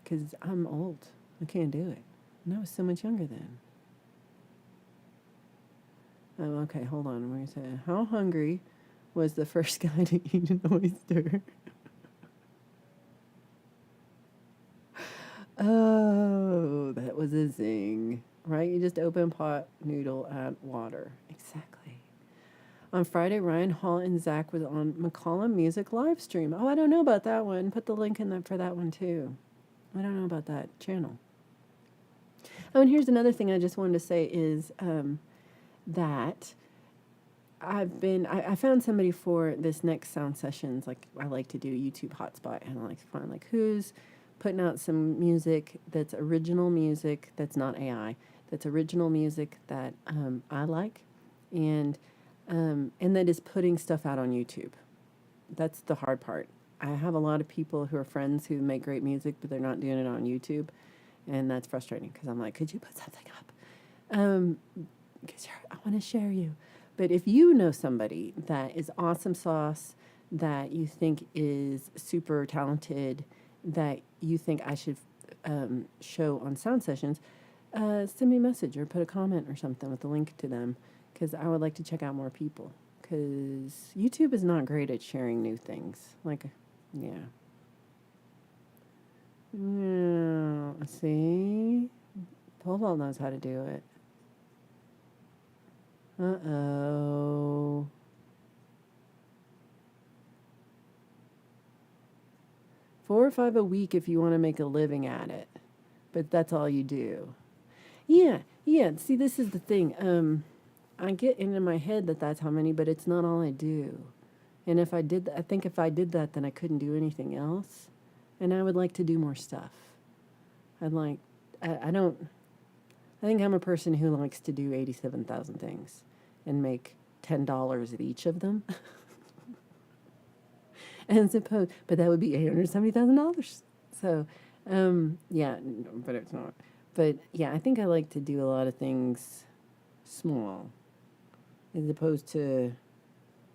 Because I'm old. I can't do it. And I was so much younger then. Oh, okay, hold on. Where is it? How hungry was the first guy to eat an oyster? Oh, that was a zing. Right? You just open pot noodle, add water. Exactly. On Friday, Ryan Hall and Zach was on McCollum Music live stream. Oh, I don't know about that one. Put the link in there for that one, too. I don't know about that channel. Oh, and here's another thing I just wanted to say is that I found somebody for this next sound sessions. Like, I like to do YouTube hotspot, and I like to find, like, who's putting out some music that's original music that's not AI, that's original music that I like, and that is putting stuff out on YouTube. That's the hard part. I have a lot of people who are friends who make great music, but they're not doing it on YouTube, and that's frustrating because I'm like, could you put something up? Because I want to share you. But if you know somebody that is awesome sauce, that you think is super talented, that you think I should show on sound sessions, send me a message or put a comment or something with a link to them, because I would like to check out more people, because YouTube is not great at sharing new things. Like, yeah. Yeah, see? Pole vault knows how to do it. Uh-oh. $4 or $5 a week if you want to make a living at it. But that's all you do. Yeah. See, this is the thing. I get into my head that that's how many, but it's not all I do. And if I did that, then I couldn't do anything else. And I would like to do more stuff. I'd like, I don't, I think I'm a person who likes to do 87,000 things and make $10 at each of them. And suppose, but that would be $870,000. So, yeah, but it's not. But yeah, I think I like to do a lot of things small as opposed to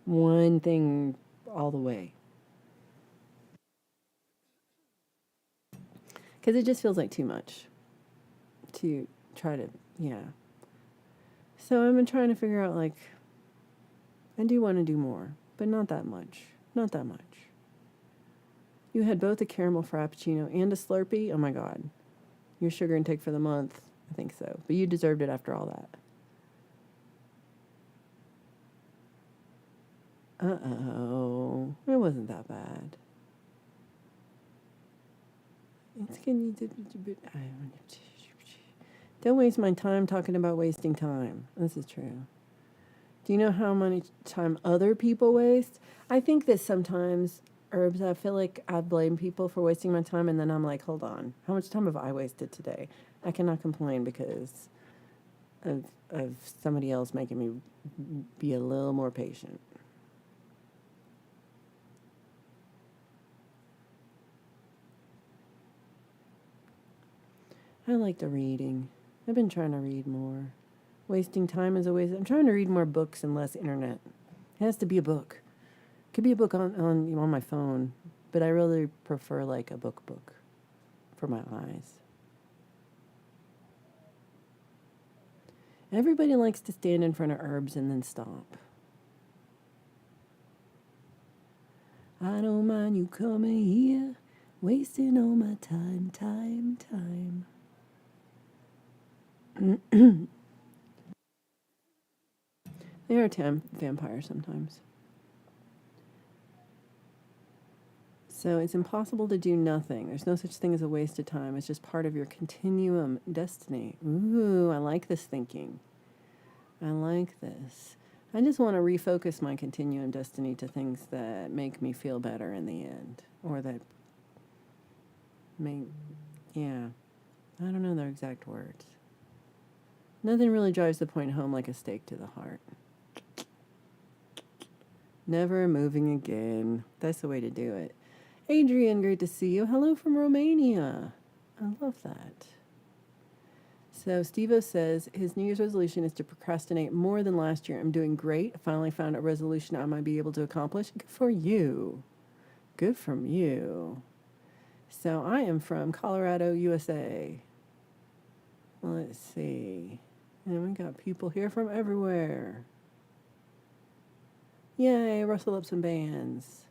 one thing all the way. Because it just feels like too much to try to, yeah. So I've been trying to figure out, like, I do want to do more, but not that much. Not that much. You had both a caramel frappuccino and a Slurpee? Oh my God. Your sugar intake for the month? I think so. But you deserved it after all that. Uh-oh. It wasn't that bad. It's can you don't waste my time talking about wasting time. This is true. Do you know how much time other people waste? I think that sometimes herbs, I feel like I blame people for wasting my time, and then I'm like, hold on, how much time have I wasted today? I cannot complain because of somebody else making me be a little more patient. I like the reading. I've been trying to read more. Wasting time is a waste. I'm trying to read more books and less internet. It has to be a book. It could be a book on my phone, but I really prefer like a book for my eyes. Everybody likes to stand in front of herbs and then stop. I don't mind you coming here, wasting all my time. They are vampires sometimes. So it's impossible to do nothing. There's no such thing as a waste of time. It's just part of your continuum destiny. Ooh, I like this thinking. I like this. I just want to refocus my continuum destiny to things that make me feel better in the end. Or that make, yeah. I don't know their exact words. Nothing really drives the point home like a stake to the heart. Never moving again. That's the way to do it. Adrian, great to see you. Hello from Romania. I love that. So Steve-O says his New Year's resolution is to procrastinate more than last year. I'm doing great. I finally found a resolution I might be able to accomplish. Good for you. Good from you. So I am from Colorado, USA. Let's see. And we got people here from everywhere. Yay, rustle up some bands.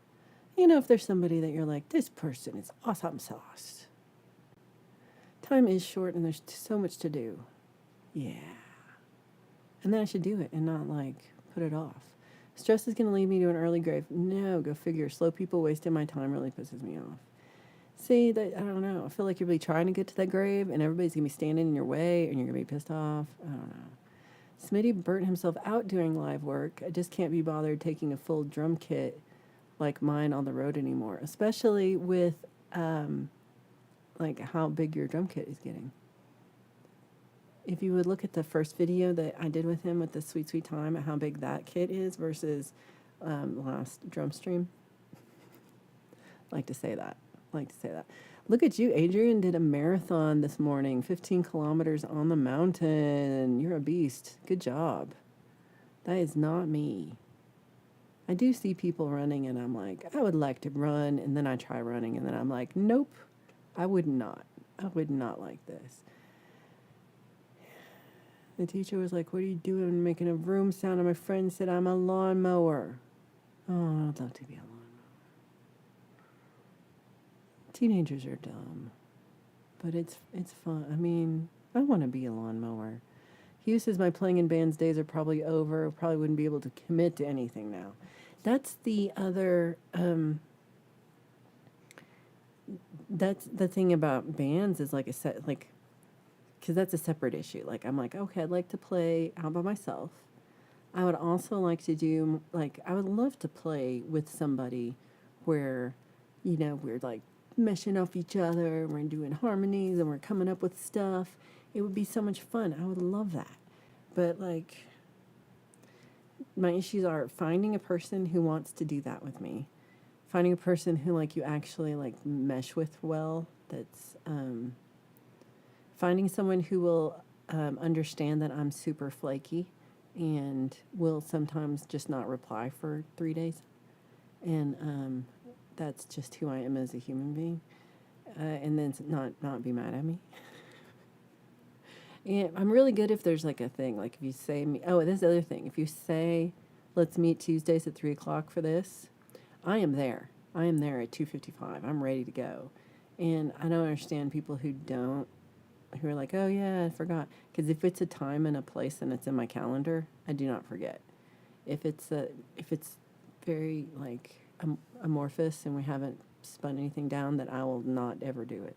You know, if there's somebody that you're like, this person is awesome sauce. Time is short and there's so much to do. Yeah. And then I should do it and not like put it off. Stress is going to lead me to an early grave. No, go figure. Slow people wasting my time really pisses me off. See, that I don't know. I feel like you're really trying to get to that grave and everybody's going to be standing in your way and you're going to be pissed off. I don't know. Smitty burnt himself out doing live work. I just can't be bothered taking a full drum kit like mine on the road anymore, especially with like how big your drum kit is getting. If you would look at the first video that I did with him with the Sweet Sweet Time at how big that kit is versus last drum stream. Like to say that. Look at you, Adrian did a marathon this morning, 15 kilometers on the mountain. You're a beast. Good job. That is not me. I do see people running and I'm like, I would like to run, and then I try running and then I'm like, nope, I would not. I would not like this. The teacher was like, what are you doing making a vroom sound? And my friend said, I'm a lawnmower. Oh, I'd love to be a lawnmower. Teenagers are dumb, but it's fun. I mean, I want to be a lawnmower. Hugh says my playing in bands days are probably over. Probably wouldn't be able to commit to anything now. That's the other, that's the thing about bands is like because that's a separate issue. Like, I'm like, okay, I'd like to play out by myself. I would also like to do, like, I would love to play with somebody where, we're like meshing off each other, and we're doing harmonies, and we're coming up with stuff. It would be so much fun. I would love that. But like, my issues are finding a person who wants to do that with me, finding a person who like you actually like mesh with well. That's finding someone who will understand that I'm super flaky and will sometimes just not reply for 3 days, and that's just who I am as a human being, and then not be mad at me. And I'm really good if there's like a thing, like if you say me, oh, this other thing, if you say, let's meet Tuesdays at 3 o'clock for this, I am there. I am there at 2:55. I'm ready to go. And I don't understand people who don't, who are like, oh yeah, I forgot. Because if it's a time and a place and it's in my calendar, I do not forget. If it's very like amorphous and we haven't spun anything down, then I will not ever do it.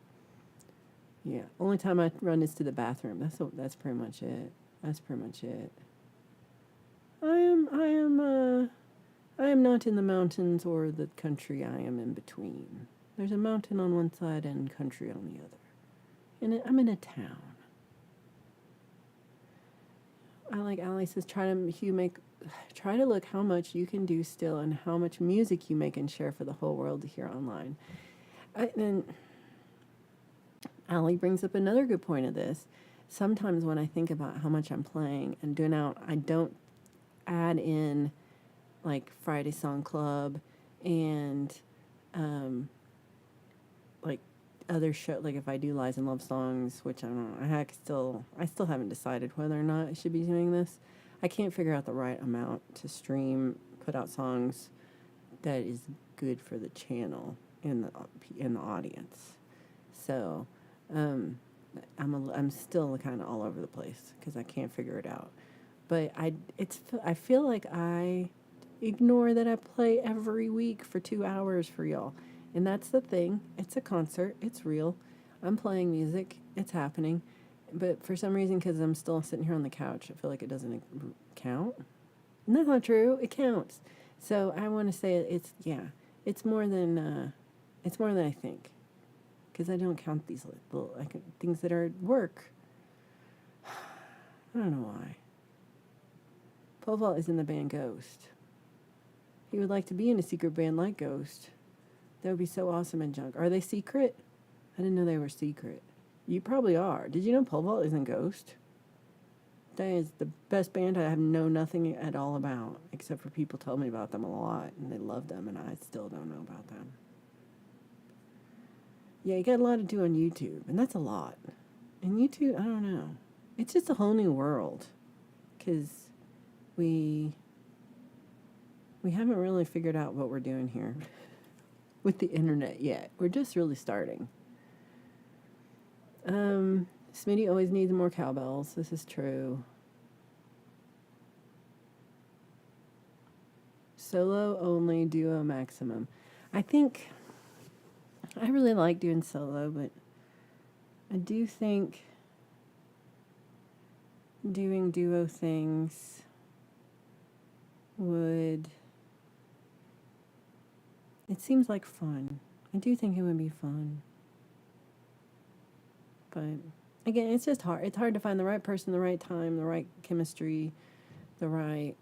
Yeah, only time I run is to the bathroom. That's pretty much it. That's pretty much it. I am not in the mountains or the country. I am in between. There's a mountain on one side and country on the other. And I'm in a town. I like Ali says, try to look how much you can do still and how much music you make and share for the whole world to hear online. And Ali brings up another good point of this. Sometimes when I think about how much I'm playing and doing out, I don't add in like Friday Song Club and like other show, like if I do Lies and Love Songs, which I don't know, I still haven't decided whether or not I should be doing this. I can't figure out the right amount to stream, put out songs that is good for the channel in the audience. So I'm still kind of all over the place because I can't figure it out. But I feel like I ignore that I play every week for 2 hours for y'all. And that's the thing. It's a concert. It's real. I'm playing music. It's happening. But for some reason, because I'm still sitting here on the couch, I feel like it doesn't count. And that's not true. It counts. So I want to say it's more than I think. Because I don't count these little things that are work. I don't know why. Pole Vault is in the band Ghost. He would like to be in a secret band like Ghost. That would be so awesome and junk. Are they secret? I didn't know they were secret. You probably are. Did you know Pole Vault isn't Ghost? That is the best band I have know nothing at all about, except for people tell me about them a lot, and they love them, and I still don't know about them. Yeah, you got a lot to do on YouTube, and that's a lot. And YouTube, I don't know. It's just a whole new world, because we haven't really figured out what we're doing here with the internet yet. We're just really starting. Smitty always needs more cowbells. This is true. Solo only, duo maximum. I think I really like doing solo, but I do think doing duo things it seems like fun. I do think it would be fun. But again, it's just hard. It's hard to find the right person, the right time, the right chemistry, the right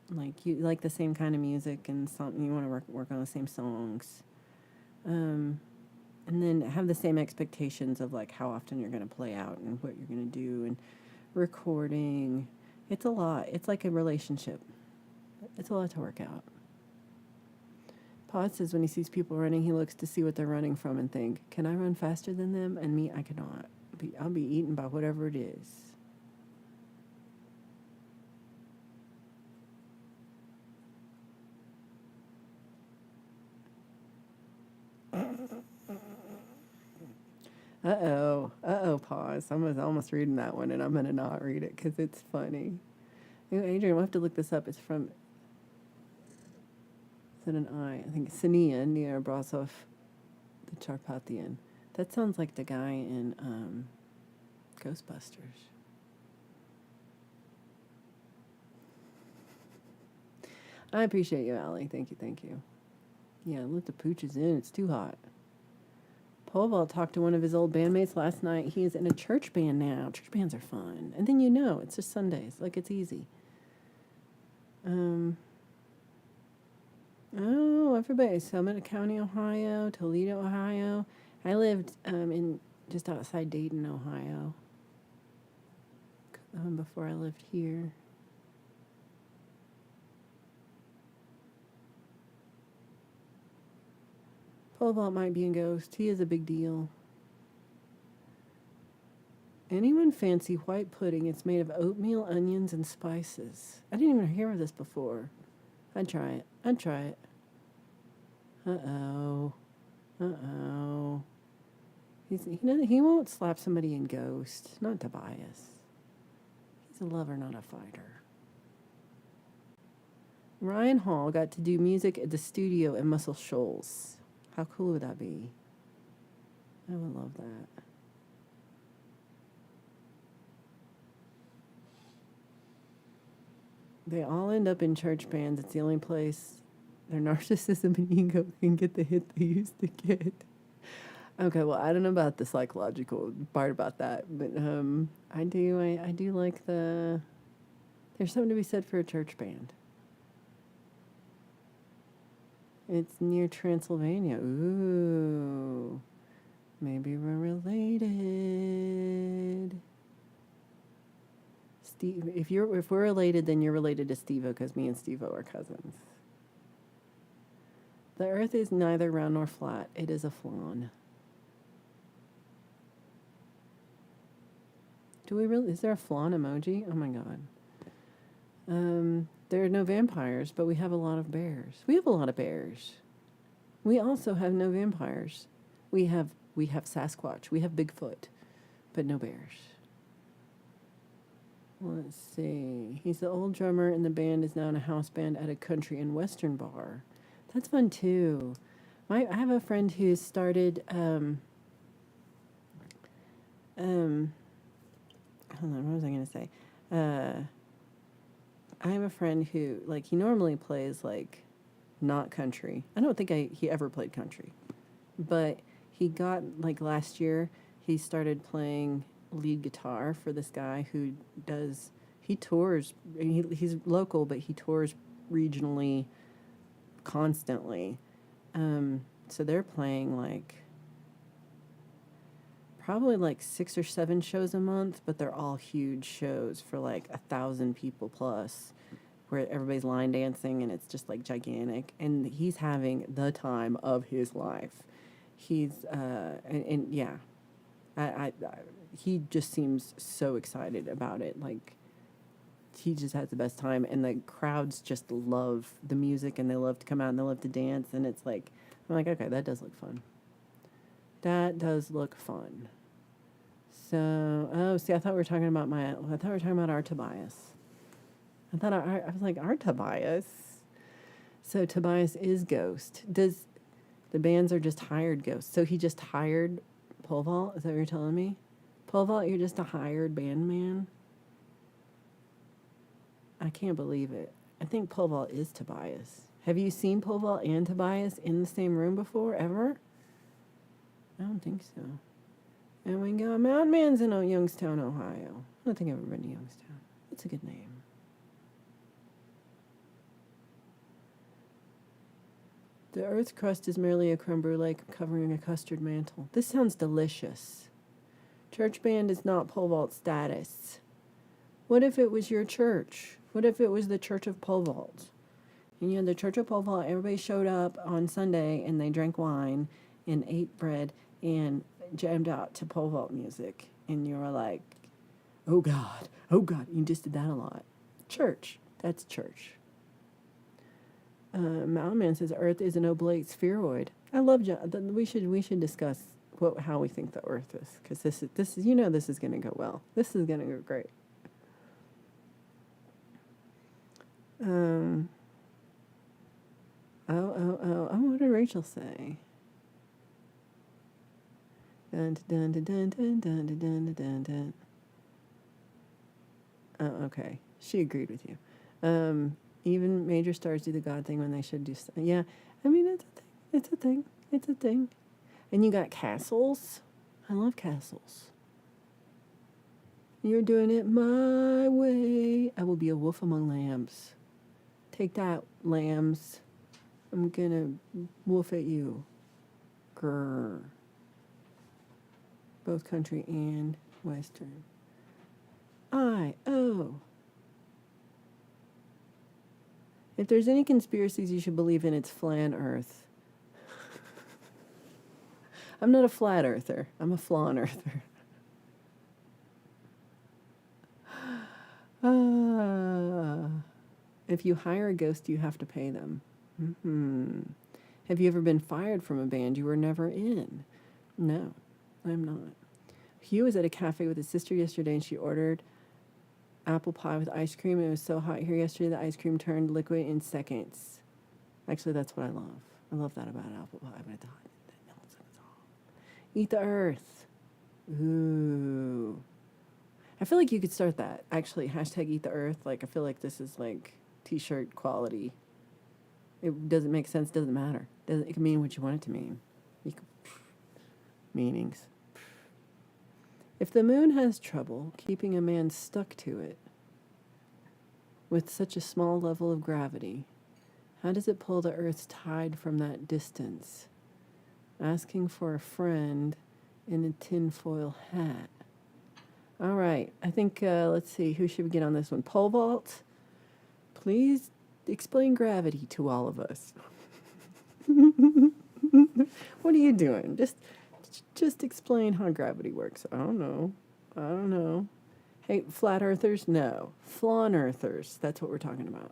like you like the same kind of music and something you want to work on the same songs. And then have the same expectations of like how often you're going to play out and what you're going to do and recording. It's a lot. It's like a relationship. It's a lot to work out. Pod says when he sees people running, he looks to see what they're running from and think, can I run faster than them? And me, I cannot. I'll be eaten by whatever it is. Pause. I was almost reading that one, and I'm going to not read it because it's funny. Adrian, we'll have to look this up. It's from, is it an I? I think it's Sania near Brasov, the Charpathian. That sounds like the guy in Ghostbusters. I appreciate you, Allie. Thank you. Yeah, let the pooches in. It's too hot. Pole vault talked to one of his old bandmates last night. He is in a church band now. Church bands are fun. And then it's just Sundays. Like, it's easy. Oh, everybody. Summit County, Ohio, Toledo, Ohio. I lived in just outside Dayton, Ohio, before I lived here. Pole vault might be a ghost. He is a big deal. Anyone fancy white pudding? It's made of oatmeal, onions, and spices. I didn't even hear of this before. I'd try it. Uh-oh. He won't slap somebody in Ghost. Not Tobias. He's a lover, not a fighter. Ryan Hall got to do music at the studio in Muscle Shoals. How cool would that be? I would love that. They all end up in church bands. It's the only place their narcissism and ego can get the hit they used to get. Okay, well, I don't know about the psychological part about that, but I do like there's something to be said for a church band. It's near Transylvania. Ooh, maybe we're related. Steve, if we're related, then you're related to Steve-O, because me and Steve-O are cousins. The Earth is neither round nor flat. It is a flan. Is there a flan emoji? Oh my god. There are no vampires, but we have a lot of bears. We have a lot of bears. We also have no vampires. We have Sasquatch. We have Bigfoot, but no bears. Let's see. He's the old drummer, and the band is now in a house band at a country and western bar. That's fun too. I have a friend who started. Hold on. What was I going to say? I have a friend who, like, he normally plays, like, not country. I don't think he ever played country. But he got, like, last year, he started playing lead guitar for this guy who he tours, he's local, but he tours regionally constantly. So they're playing, like, probably like 6 or 7 shows a month, but they're all huge shows for like 1,000 people plus, where everybody's line dancing and it's just like gigantic. And he's having the time of his life. He's and yeah, he just seems so excited about it. Like, he just has the best time, and the crowds just love the music, and they love to come out and they love to dance. And it's like, I'm like, okay, that does look fun. That does look fun. So, see, I thought we were talking about our Tobias. I was like, our Tobias. So Tobias is Ghost. The bands are just hired ghosts. So he just hired Pole Vault? Is that what you're telling me? Pole Vault, you're just a hired band man? I can't believe it. I think Pole Vault is Tobias. Have you seen Pole Vault and Tobias in the same room before, ever? I don't think so. And we got Mountain Man's in Youngstown, Ohio. I don't think I've ever been to Youngstown. That's a good name. The Earth's crust is merely a creme brulee covering a custard mantle. This sounds delicious. Church band is not pole vault status. What if it was your church? What if it was the Church of Pole Vault? And the Church of Pole Vault, everybody showed up on Sunday and they drank wine and ate bread and jammed out to pole vault music, and you were like, oh God, you just did that a lot. Church, that's church. Mountain Man says Earth is an oblate spheroid. I love we should discuss how we think the Earth is, because this is this is going to go well. This is going to go great. What did Rachel say? Dun, dun, dun, dun, dun, dun, dun, dun, dun, dun. Oh, okay. She agreed with you. Even major stars do the God thing when they should do. Yeah, I mean, that's the thing. It's a thing. It's a thing. And you got castles. I love castles. You're doing it my way. I will be a wolf among lambs. Take that, lambs. I'm gonna wolf at you. Grr. Both country and western. I-O. If there's any conspiracies you should believe in, it's flan earth. I'm not a flat earther. I'm a flan earther. If you hire a ghost, you have to pay them. Have you ever been fired from a band you were never in? No, I'm not. Hugh was at a cafe with his sister yesterday, and she ordered apple pie with ice cream. It was so hot here yesterday, the ice cream turned liquid in seconds. Actually, that's what I love. I love that about apple pie, but it's hot. It melts and it's all. Eat the earth. Ooh. I feel like you could start that. Actually, hashtag eat the earth. Like, I feel like this is like t-shirt quality. It doesn't make sense, doesn't matter. It can mean what you want it to mean. Meanings. If the moon has trouble keeping a man stuck to it with such a small level of gravity, how does it pull the Earth's tide from that distance? Asking for a friend in a tinfoil hat. All right, I think, let's see, who should we get on this one? Pole vault, please explain gravity to all of us. What are you doing? Just explain how gravity works. I don't know. Hey, flat earthers? No. Flan earthers. That's what we're talking about.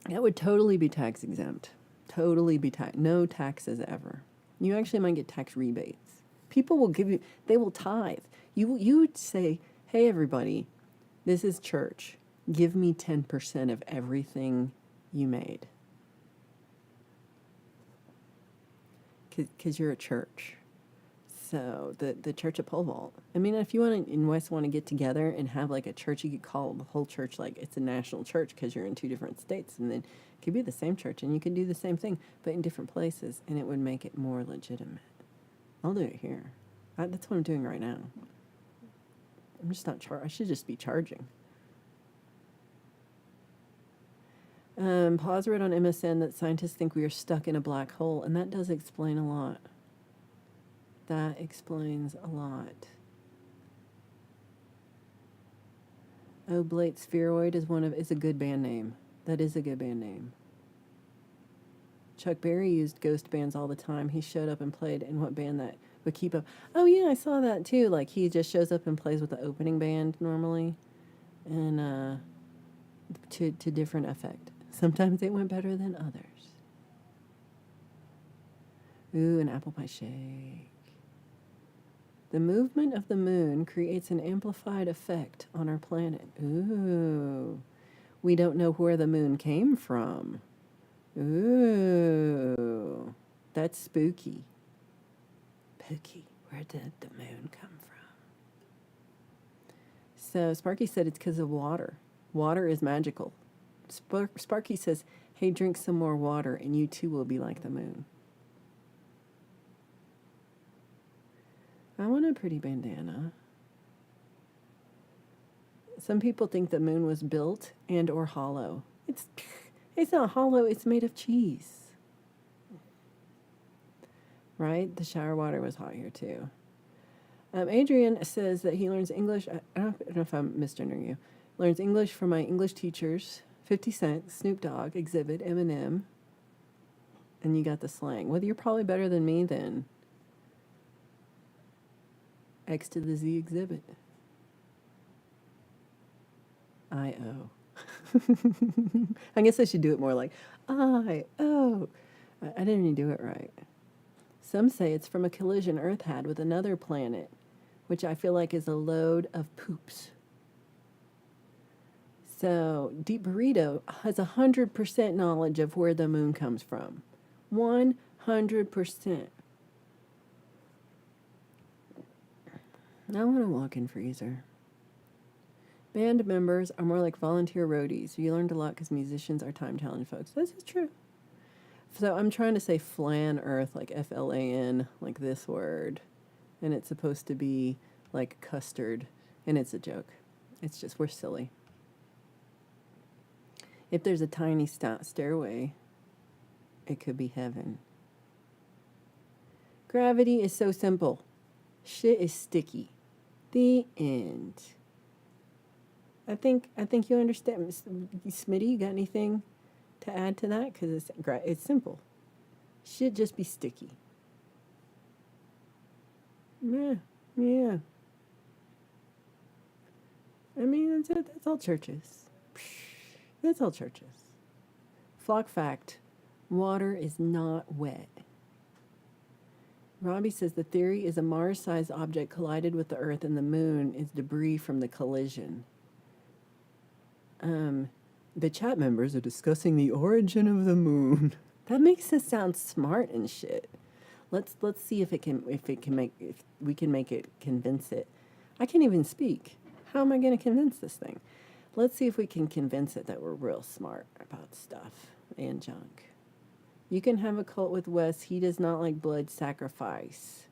That would totally be tax exempt. Totally be no taxes ever. You actually might get tax rebates. People will give you, they will tithe. You would say, hey, everybody, this is church. Give me 10% of everything you made. Because you're a church. So the Church of Pole Vault. I mean, if you in West want to get together and have like a church, you could call the whole church like it's a national church because you're in 2 different states, and then it could be the same church and you could do the same thing but in different places, and it would make it more legitimate. I'll do it here. That's what I'm doing right now. I'm just not I should just be charging. Pause read on MSN that scientists think we are stuck in a black hole, and that does explain a lot. That explains a lot. Oblate Spheroid is a good band name. That is a good band name. Chuck Berry used ghost bands all the time. He showed up and played in what band that would keep up. Oh yeah, I saw that too. Like he just shows up and plays with the opening band normally, and to different effect. Sometimes it went better than others. Ooh, an apple pie shake. The movement of the moon creates an amplified effect on our planet. Ooh. We don't know where the moon came from. Ooh. That's spooky. Spooky. Where did the moon come from? So Sparky said it's because of water. Water is magical. Sparky says, hey, drink some more water and you too will be like the moon. I want a pretty bandana. Some people think the moon was built and or hollow. It's not hollow, it's made of cheese. Right? The shower water was hot here too. Adrian says that he learns English. I don't know if I'm misgendering you. Learns English from my English teachers. 50 Cent, Snoop Dogg, Exhibit, Eminem. And you got the slang. Well, you're probably better than me then. X to the Z Exhibit. I-O. I guess I should do it more like I-O. I didn't even do it right. Some say it's from a collision Earth had with another planet, which I feel like is a load of poops. So, Deep Burrito has 100% knowledge of where the moon comes from. 100%. I want a walk-in freezer. Band members are more like volunteer roadies. You learned a lot because musicians are time challenged folks. This is true. So I'm trying to say flan earth, like FLAN, like this word. And it's supposed to be like custard. And it's a joke. It's just, we're silly. If there's a tiny stairway, it could be heaven. Gravity is so simple. Shit is sticky. The end. I think you understand. Smitty, you got anything to add to that? Because it's simple. Shit just be sticky. Yeah. I mean, that's all churches. That's all churches. Flock fact. Water is not wet. Robbie says the theory is a Mars-sized object collided with the Earth and the Moon is debris from the collision. The chat members are discussing the origin of the moon. That makes us sound smart and shit. Let's see if we can make it convince it. I can't even speak. How am I going to convince this thing? Let's see if we can convince it that we're real smart about stuff and junk. You can have a cult with Wes. He does not like blood sacrifice.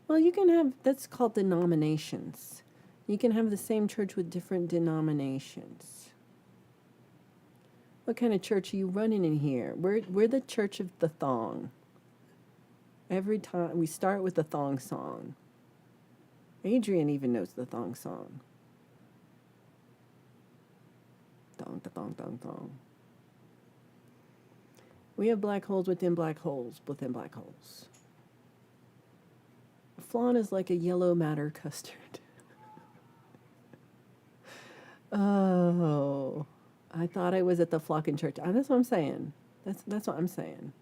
Well, you can have, that's called denominations. You can have the same church with different denominations. What kind of church are you running in here? We're the church of the thong. Every time we start with the thong song. Adrian even knows the thong song. Thong, da, thong, thong, thong. We have black holes within black holes within black holes. Flan is like a yellow matter custard. Oh, I thought I was at the Flockin' Church. That's what I'm saying. That's what I'm saying.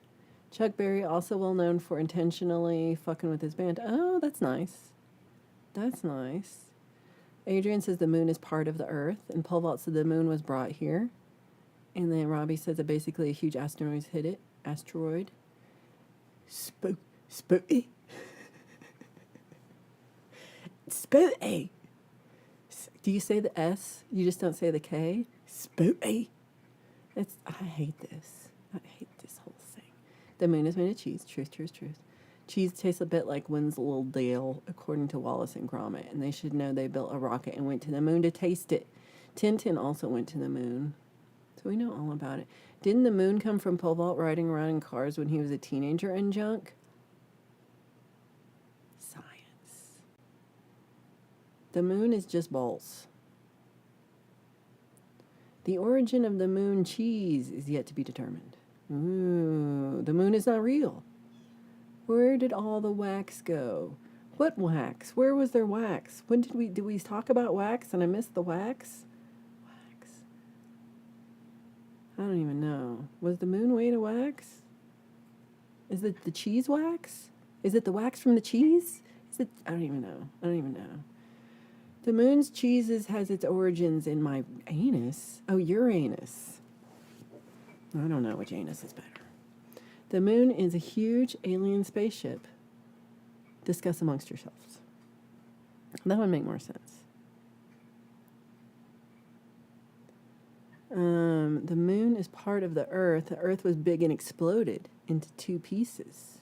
Chuck Berry, also well known for intentionally fucking with his band. Oh, that's nice. That's nice. Adrian says the moon is part of the Earth, and Paul Vault said the moon was brought here. And then Robbie says that basically a huge asteroid hit it. Asteroid. Spooky. Spooky. Do you say the S? You just don't say the K? Spooky. I hate this. I hate this whole thing. The moon is made of cheese. Truth. Cheese tastes a bit like Winslow Dale, according to Wallace and Gromit, and they should know they built a rocket and went to the moon to taste it. Tintin also went to the moon. So we know all about it. Didn't the moon come from Pole Vault riding around in cars when he was a teenager and junk? Science. The moon is just balls. The origin of the moon cheese is yet to be determined. Ooh, the moon is not real. Where did all the wax go? What wax? Where was there wax? When did we talk about wax and I missed the wax? I don't even know. Was the moon made of wax? Is it the cheese wax? Is it the wax from the cheese? I don't even know. The moon's cheeses has its origins in my anus. Oh, Uranus. I don't know which anus is better. The moon is a huge alien spaceship. Discuss amongst yourselves. That would make more sense. The moon is part of the Earth. The Earth was big and exploded into two pieces.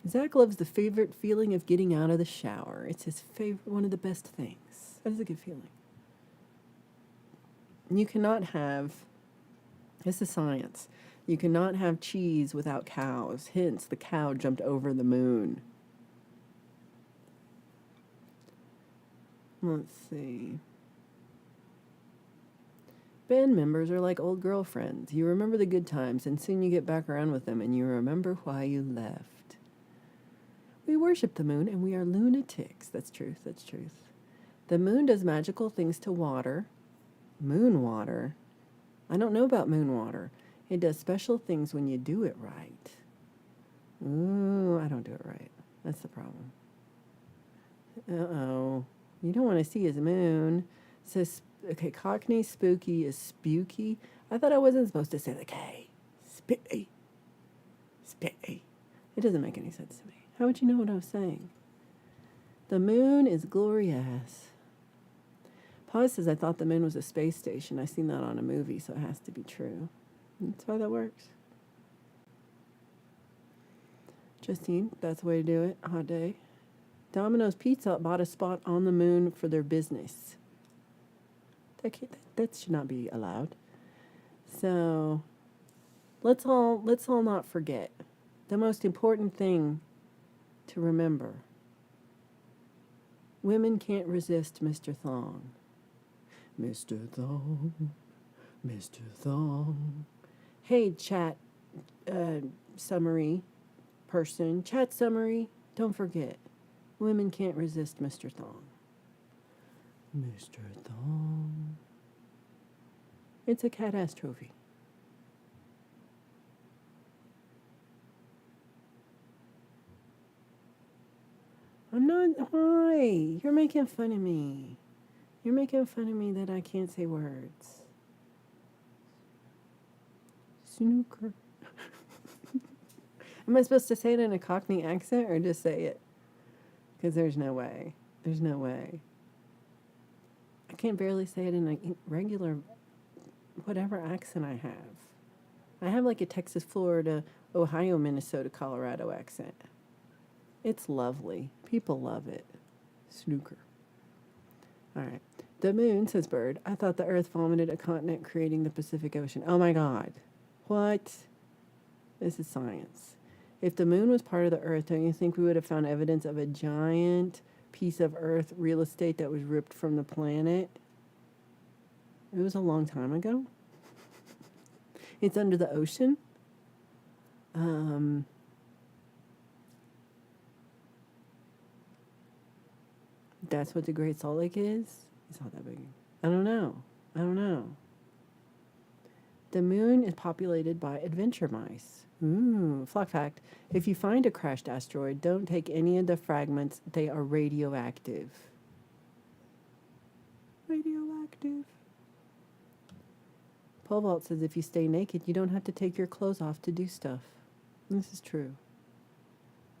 Zach loves the favorite feeling of getting out of the shower. It's his favorite, one of the best things. That is a good feeling. You cannot have, this is science, you cannot have cheese without cows. Hence, the cow jumped over the moon. Let's see. Band members are like old girlfriends. You remember the good times, and soon you get back around with them, and you remember why you left. We worship the moon, and we are lunatics. That's truth. The moon does magical things to water. Moon water? I don't know about moon water. It does special things when you do it right. Ooh, I don't do it right. That's the problem. Uh-oh. You don't want to see his moon. It says, okay, Cockney spooky is spooky. I thought I wasn't supposed to say the K. Spooky. It doesn't make any sense to me. How would you know what I was saying? The moon is glorious. Pause says, I thought the moon was a space station. I seen that on a movie, so it has to be true. That's why that works. Justine, that's the way to do it. Hot day. Domino's Pizza bought a spot on the moon for their business. That should not be allowed. So let's all not forget the most important thing to remember. Women can't resist Mr. Thong. Mr. Thong, Mr. Thong. Hey, chat summary person, chat summary, don't forget. Women can't resist Mr. Thong. Mr. Thong. It's a cat-ass trophy. I'm not. Why? You're making fun of me. You're making fun of me that I can't say words. Snooker. Am I supposed to say it in a Cockney accent or just say it? Because there's no way. There's no way. I can't barely say it in a regular, whatever accent I have. I have like a Texas, Florida, Ohio, Minnesota, Colorado accent. It's lovely. People love it. Snooker. All right. The moon, says Bird. I thought the Earth vomited a continent creating the Pacific Ocean. Oh my God. What? This is science. If the moon was part of the Earth, don't you think we would have found evidence of a giant piece of Earth real estate that was ripped from the planet? It was a long time ago. It's under the ocean. That's what the Great Salt Lake is? It's not that big. I don't know. The moon is populated by adventure mice. Ooh, flock fact. If you find a crashed asteroid, don't take any of the fragments. They are radioactive. Radioactive. Pole Vault says if you stay naked, you don't have to take your clothes off to do stuff. This is true.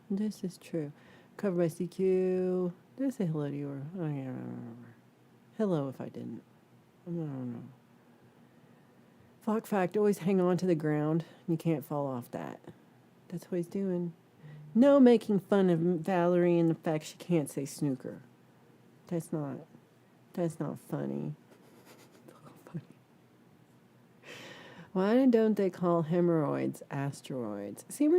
This is true. Covered by CQ. Did I say hello to you? Or I can't remember. Hello if I didn't. I don't know. Flock fact, always hang on to the ground. You can't fall off that. That's what he's doing. No making fun of Valerie and the fact she can't say snooker. That's not funny. Why don't they call hemorrhoids asteroids? See,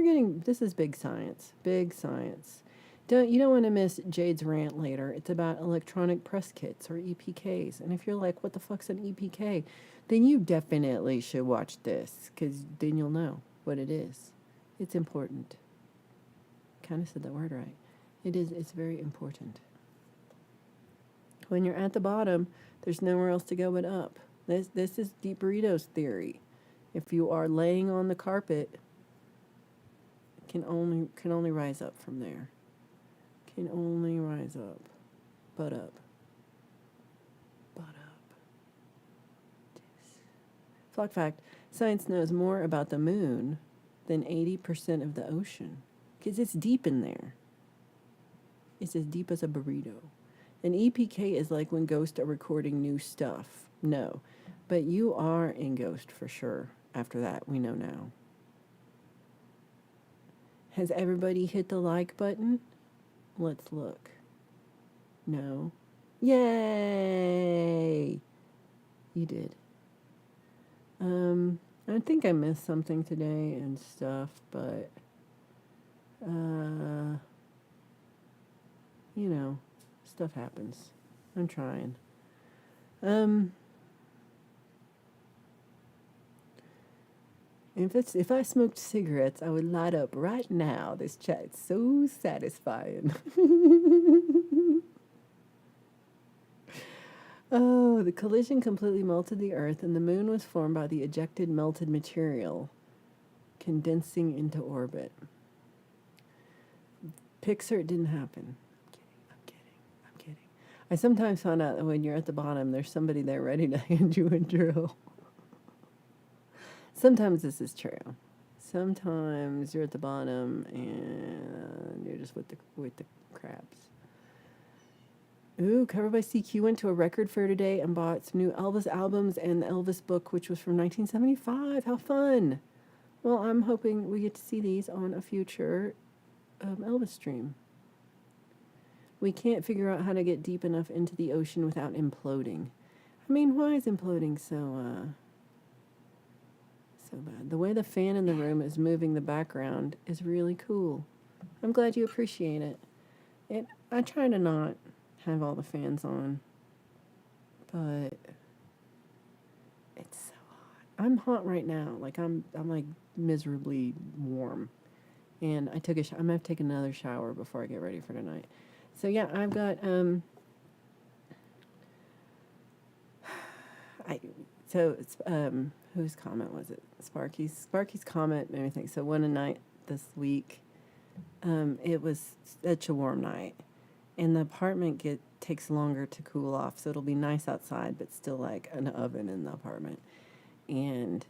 this is big science. Big science. You don't want to miss Jade's rant later. It's about electronic press kits or EPKs. And if you're like, what the fuck's an EPK? Then you definitely should watch this, because then you'll know what it is. It's important. Kind of said that word right. It's very important. When you're at the bottom, there's nowhere else to go but up. This is Deep Burrito's theory. If you are laying on the carpet, can only rise up from there. Can only rise up. Butt up. Butt up. Flock fact, science knows more about the moon than 80% of the ocean. Because it's deep in there. It's as deep as a burrito. An EPK is like when ghosts are recording new stuff. No. But you are in Ghost for sure. After that, we know now. Has everybody hit the like button? Let's look. No. Yay! You did. I think I missed something today and stuff, but stuff happens. I'm trying. If I smoked cigarettes, I would light up right now. This chat's so satisfying. Oh, the collision completely melted the Earth, and the moon was formed by the ejected melted material condensing into orbit. Pixar, it didn't happen. I'm kidding. I sometimes find out that when you're at the bottom, there's somebody there ready to hand you a drill. Sometimes this is true. Sometimes you're at the bottom and you're just with the crabs. Ooh, Covered by CQ went to a record fair today and bought some new Elvis albums and the Elvis book, which was from 1975. How fun! Well, I'm hoping we get to see these on a future Elvis stream. We can't figure out how to get deep enough into the ocean without imploding. I mean, why is imploding so bad? The way the fan in the room is moving the background is really cool. I'm glad you appreciate it. I try to not have all the fans on, but it's so hot. I'm hot right now. Like I'm like miserably warm. And I'm gonna have to take another shower before I get ready for tonight. So yeah, I've got it's whose comment was it? Sparky's comment made me think. So one night this week, it was such a warm night, and the apartment takes longer to cool off, so it'll be nice outside, but still like an oven in the apartment. And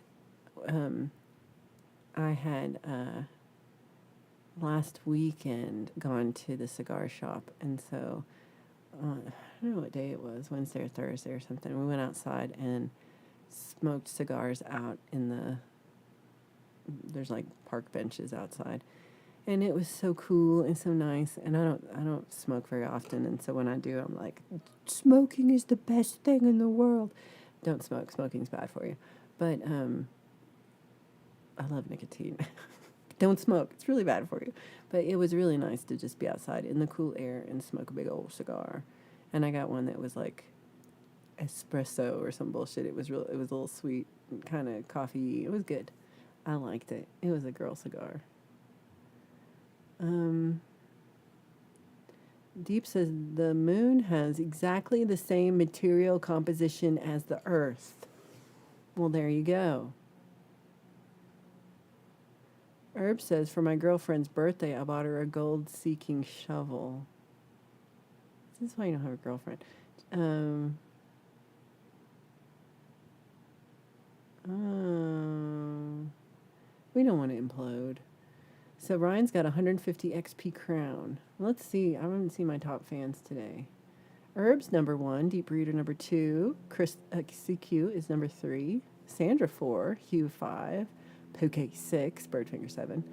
I had last weekend gone to the cigar shop, and so I don't know what day it was, Wednesday or Thursday or something. We went outside and smoked cigars out there's like park benches outside, and it was so cool and so nice. And I don't smoke very often, and so when I do, I'm like, smoking is the best thing in the world. Don't smoke. Smoking's bad for you, but I love nicotine. Don't smoke. It's really bad for you. But it was really nice to just be outside in the cool air and smoke a big old cigar. And I got one that was like espresso or some bullshit. It was a little sweet, kind of coffee. It was good. I liked it. It was a girl cigar. Deep says the moon has exactly the same material composition as the Earth. Well, there you go. Herb says, for my girlfriend's birthday, I bought her a gold-seeking shovel. This is why you don't have a girlfriend. We don't want to implode. So Ryan's got 150 XP crown. Let's see. I haven't seen my top fans today. Herb's number 1. Deep Reader number 2. Chris CQ is number 3. Sandra 4. Hugh 5. Poke 6, Birdfinger 7.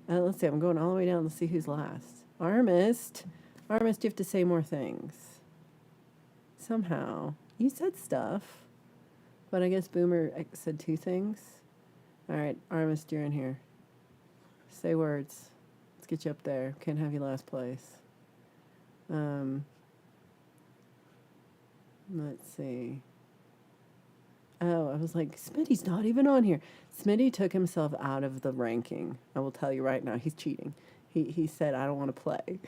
Let's see, I'm going all the way down to see who's last. Armist, you have to say more things. Somehow. You said stuff, but I guess Boomer said 2 things. All right, Armist, you're in here. Say words. Let's get you up there. Can't have you last place. Let's see. Oh, I was like, Smitty's not even on here. Smitty took himself out of the ranking. I will tell you right now, he's cheating. He said, I don't want to play.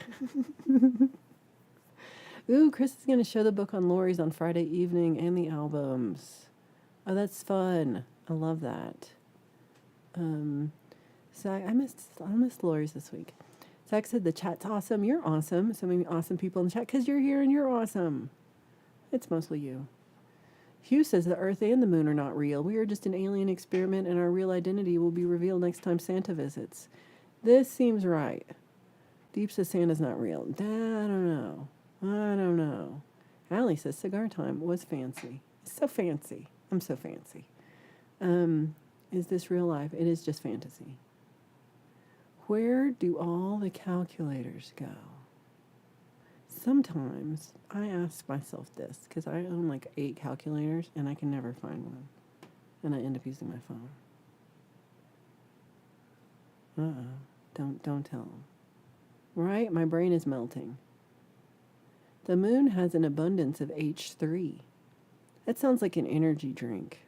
Ooh, Chris is going to show the book on Lori's on Friday evening and the albums. Oh, that's fun. I love that. So I missed Lori's this week. Zach said, the chat's awesome. You're awesome. So many awesome people in the chat because you're here and you're awesome. It's mostly you. Hugh says the Earth and the moon are not real. We are just an alien experiment, and our real identity will be revealed next time Santa visits. This seems right. Deep says Santa's not real. I don't know. Allie says cigar time was fancy. So fancy. I'm so fancy. Is this real life? It is just fantasy. Where do all the calculators go? Sometimes I ask myself this because I own like 8 calculators and I can never find one, and I end up using my phone. Don't tell them. Right? My brain is melting. The moon has an abundance of H3. That sounds like an energy drink,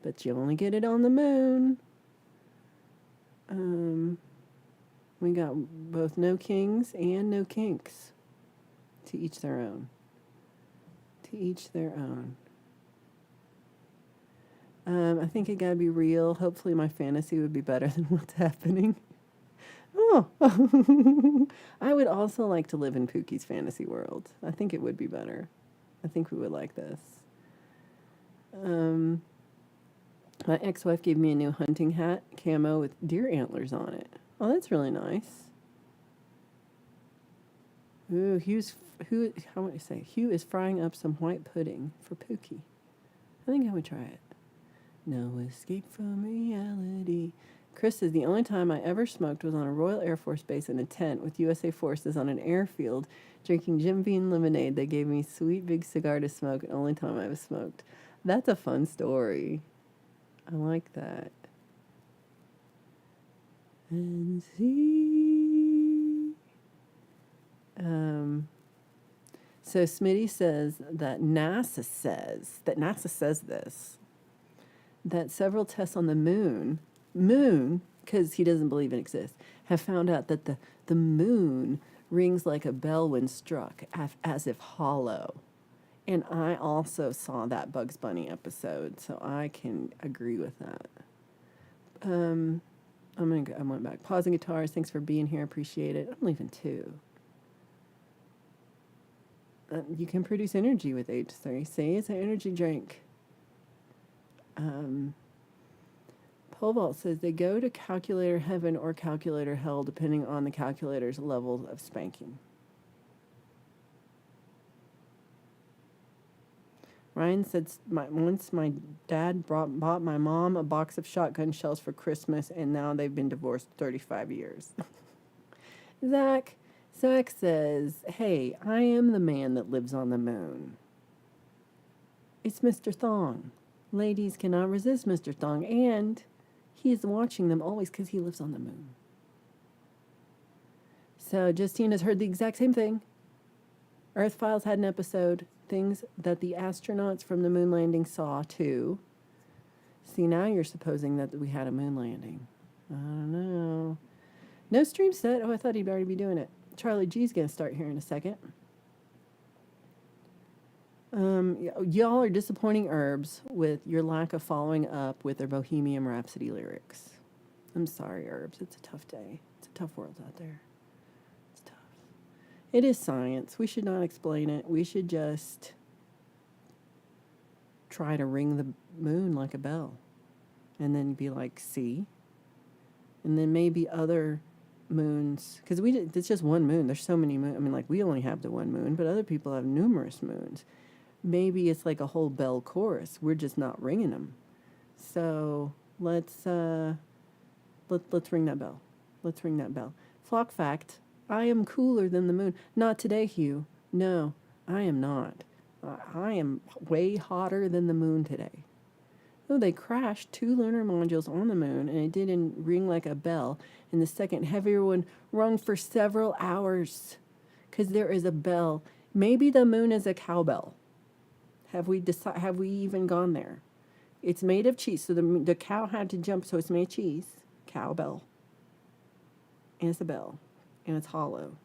but you only get it on the moon. We got both no kings and no kinks. To each their own. To each their own. I think it gotta be real. Hopefully my fantasy would be better than what's happening. Oh. I would also like to live in Pookie's fantasy world. I think it would be better. I think we would like this. My ex-wife gave me a new hunting hat, camo with deer antlers on it. Oh, that's really nice. Ooh, Hugh's how would I say? Hugh is frying up some white pudding for Pookie. I think I would try it. No escape from reality. Chris says the only time I ever smoked was on a Royal Air Force base in a tent with USA forces on an airfield, drinking Jim Beam lemonade. They gave me a sweet big cigar to smoke. The only time I was smoked. That's a fun story. I like that. And see. So Smitty says that NASA says this, that several tests on the moon, because he doesn't believe it exists, have found out that the moon rings like a bell when struck, as if hollow. And I also saw that Bugs Bunny episode, so I can agree with that. I went back. Pausing guitars, thanks for being here, appreciate it. I'm leaving too. You can produce energy with H3. See, it's an energy drink. Pole Vault says they go to calculator heaven or calculator hell depending on the calculator's level of spanking. Ryan said once my dad bought my mom a box of shotgun shells for Christmas, and now they've been divorced 35 years. Zach says, hey, I am the man that lives on the moon. It's Mr. Thong. Ladies cannot resist Mr. Thong, and he is watching them always because he lives on the moon. So Justine has heard the exact same thing. Earth Files had an episode, things that the astronauts from the moon landing saw too. See, now you're supposing that we had a moon landing. I don't know. No stream set. Oh, I thought he'd already be doing it. Charlie G's going to start here in a second. Y'all are disappointing Herbs with your lack of following up with their Bohemian Rhapsody lyrics. I'm sorry, Herbs. It's a tough day. It's a tough world out there. It's tough. It is science. We should not explain it. We should just try to ring the moon like a bell. And then be like, see? And then maybe other moons, because it's just one moon. There's so many moons. I mean, like, we only have the one moon, but other people have numerous moons. Maybe it's like a whole bell chorus. We're just not ringing them. So let's ring that bell. Let's ring that bell. Flock fact: I am cooler than the moon. Not today, Hugh. No, I am not. I am way hotter than the moon today. Oh, they crashed 2 lunar modules on the moon, and it didn't ring like a bell. And the second heavier one rung for several hours, because there is a bell. Maybe the moon is a cowbell. Have we even gone there? It's made of cheese, so the cow had to jump, so it's made of cheese. Cowbell. And it's a bell, and it's hollow.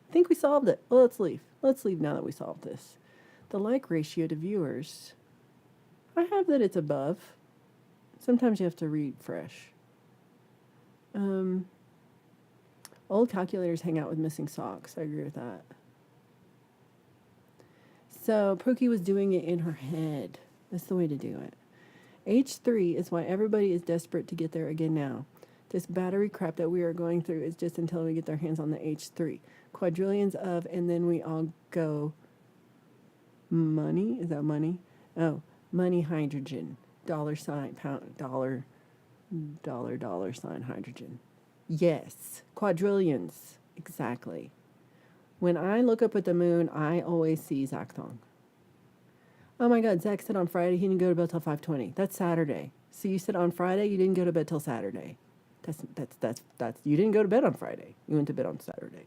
I think we solved it. Well, let's leave. Let's leave now that we solved this. The like ratio to viewers, I have that it's above. Sometimes you have to read fresh. Old calculators hang out with missing socks. I agree with that. So Pookie was doing it in her head. That's the way to do it. H3 is why everybody is desperate to get there again now. This battery crap that we are going through is just until we get their hands on the H3. Quadrillions of, and then we all go... Money? Is that money? Oh, money hydrogen. $, pound, dollar sign hydrogen. Yes. Quadrillions. Exactly. When I look up at the moon, I always see Zach Thong. Oh my God, Zach said on Friday he didn't go to bed till 5:20. That's Saturday. So you said on Friday you didn't go to bed till Saturday. That's you didn't go to bed on Friday. You went to bed on Saturday.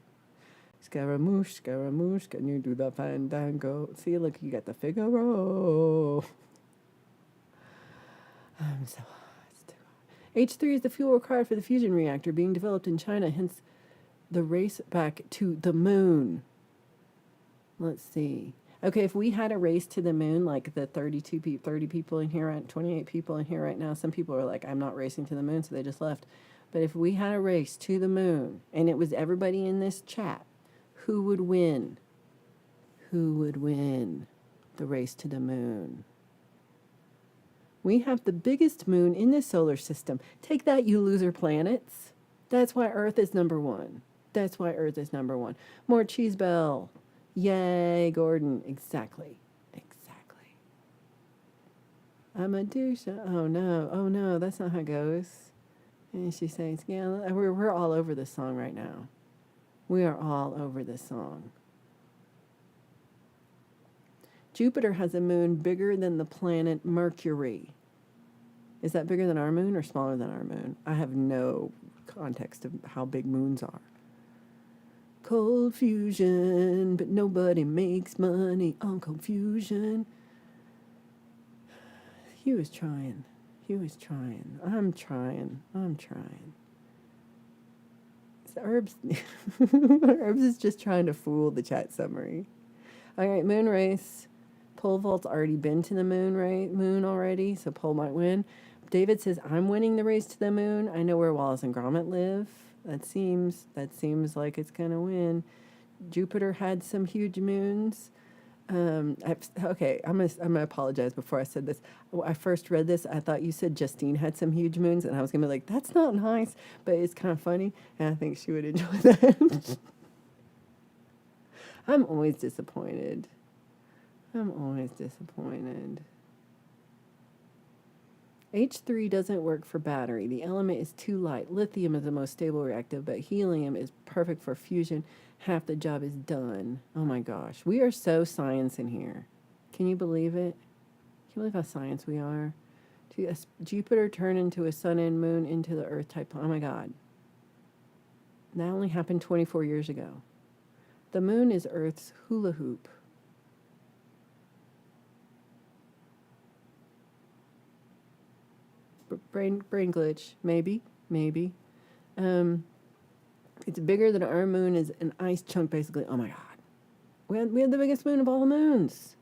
Scaramouche, can you do the fandango? See, look, you got the Figaro. I'm so hot. It's too hot. H3 is the fuel required for the fusion reactor being developed in China, hence the race back to the moon. Let's see. Okay, if we had a race to the moon, like the 30 people in here, 28 people in here right now, some people are like, I'm not racing to the moon, so they just left. But if we had a race to the moon, and it was everybody in this chat, who would win? Who would win the race to the moon? We have the biggest moon in the solar system. Take that, you loser planets. That's why Earth is number 1. That's why Earth is number one. More cheese bell. Yay, Gordon. Exactly. Exactly. I'm a douche. Oh no. Oh no. That's not how it goes. And she says, yeah, we're all over this song right now. We are all over this song. Jupiter has a moon bigger than the planet Mercury. Is that bigger than our moon or smaller than our moon? I have no context of how big moons are. Cold fusion, but nobody makes money on confusion. He was trying. He was trying. I'm trying. I'm trying. So Herbs, Herbs is just trying to fool the chat summary. All right, moon race. Pole vault's already been to the moon already, so Pole might win. David says, I'm winning the race to the moon. I know where Wallace and Gromit live. That seems like it's going to win. Jupiter had some huge moons. Okay, I'm gonna apologize before I said this. When I first read this, I thought you said Justine had some huge moons, and I was gonna be like, that's not nice, but it's kind of funny, and I think she would enjoy that. I'm always disappointed. I'm always disappointed. H3 doesn't work for battery. The element is too light. Lithium is the most stable reactive, but helium is perfect for fusion. Half the job is done. Oh my gosh. We are so science in here. Can you believe it? Can you believe how science we are? Jupiter turned into a sun and moon into the Earth type. Oh my God. That only happened 24 years ago. The moon is Earth's hula hoop. Brain glitch. Maybe. It's bigger than our moon is an ice chunk, basically. Oh my God. We had the biggest moon of all the moons.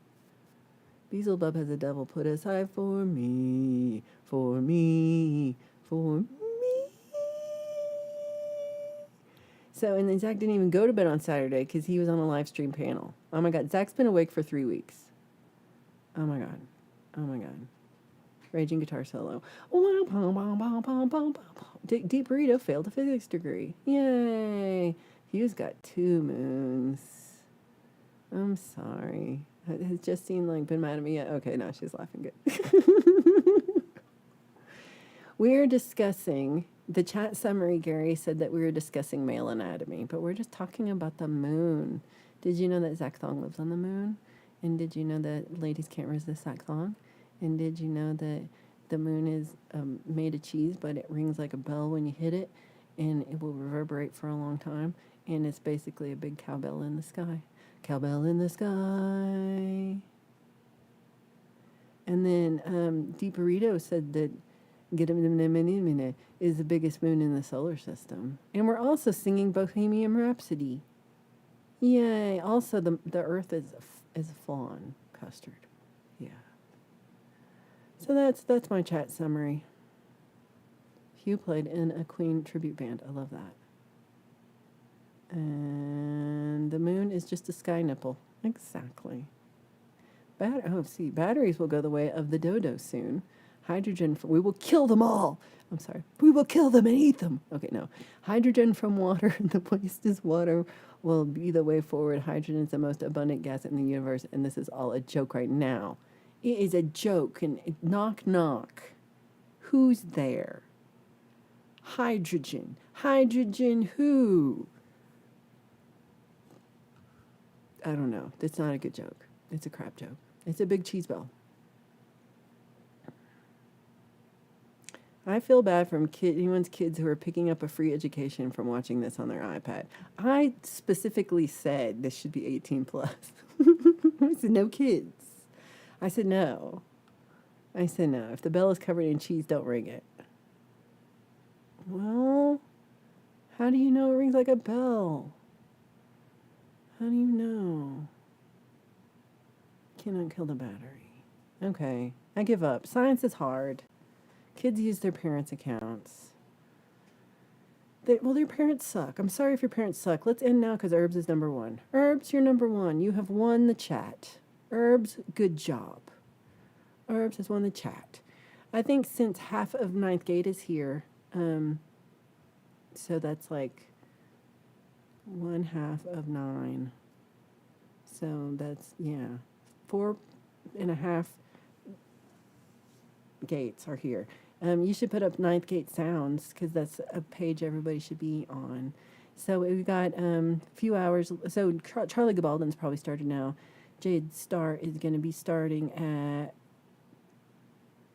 Beelzebub has a devil put aside for me, for me, for me. So, and then Zach didn't even go to bed on Saturday because he was on a live stream panel. Oh my God. Zach's been awake for 3 weeks. Oh my God. Oh my God. Raging guitar solo. Deep Burrito failed a physics degree. Yay! Hugh's got 2 moons. I'm sorry. Has Justine been mad at me yet? Okay, now she's laughing good. We're discussing the chat summary. Gary said that we were discussing male anatomy, but we're just talking about the moon. Did you know that Zach Thong lives on the moon? And did you know that ladies can't resist Zach Thong? And did you know that the moon is made of cheese, but it rings like a bell when you hit it, and it will reverberate for a long time, and it's basically a big cowbell in the sky. Cowbell in the sky. And then Deep Burrito said that is the biggest moon in the solar system. And we're also singing Bohemian Rhapsody. Yay. Also, the Earth is a flan custard. Yeah. So that's my chat summary. Hugh played in a Queen tribute band. I love that. And the moon is just a sky nipple. Exactly. Batteries will go the way of the dodo soon. Hydrogen, we will kill them all. I'm sorry. We will kill them and eat them. Okay, no. Hydrogen from water, the waste is water, will be the way forward. Hydrogen is the most abundant gas in the universe, and this is all a joke right now. It is a joke, and knock, knock. Who's there? Hydrogen. Hydrogen who? I don't know. That's not a good joke. It's a crap joke. It's a big cheese bell. I feel bad from anyone's kids who are picking up a free education from watching this on their iPad. I specifically said this should be 18 plus. I said no kids. I said no. If the bell is covered in cheese, don't ring it. Well, how do you know it rings like a bell? How do you know? Cannot kill the battery. Okay, I give up. Science is hard. Kids use their parents' accounts. Their parents suck. I'm sorry if your parents suck. Let's end now because Herbs is number 1. Herbs, you're number 1. You have won the chat. Herbs, good job. Herbs has won the chat. I think since half of 9th grade is here, so that's 1/2 of 9. So that's, yeah, 4.5 gates are here. You should put up ninth gate sounds because that's a page everybody should be on. So we've got a few hours. So Charlie Gabaldon's probably started now. Jade Starr is going to be starting at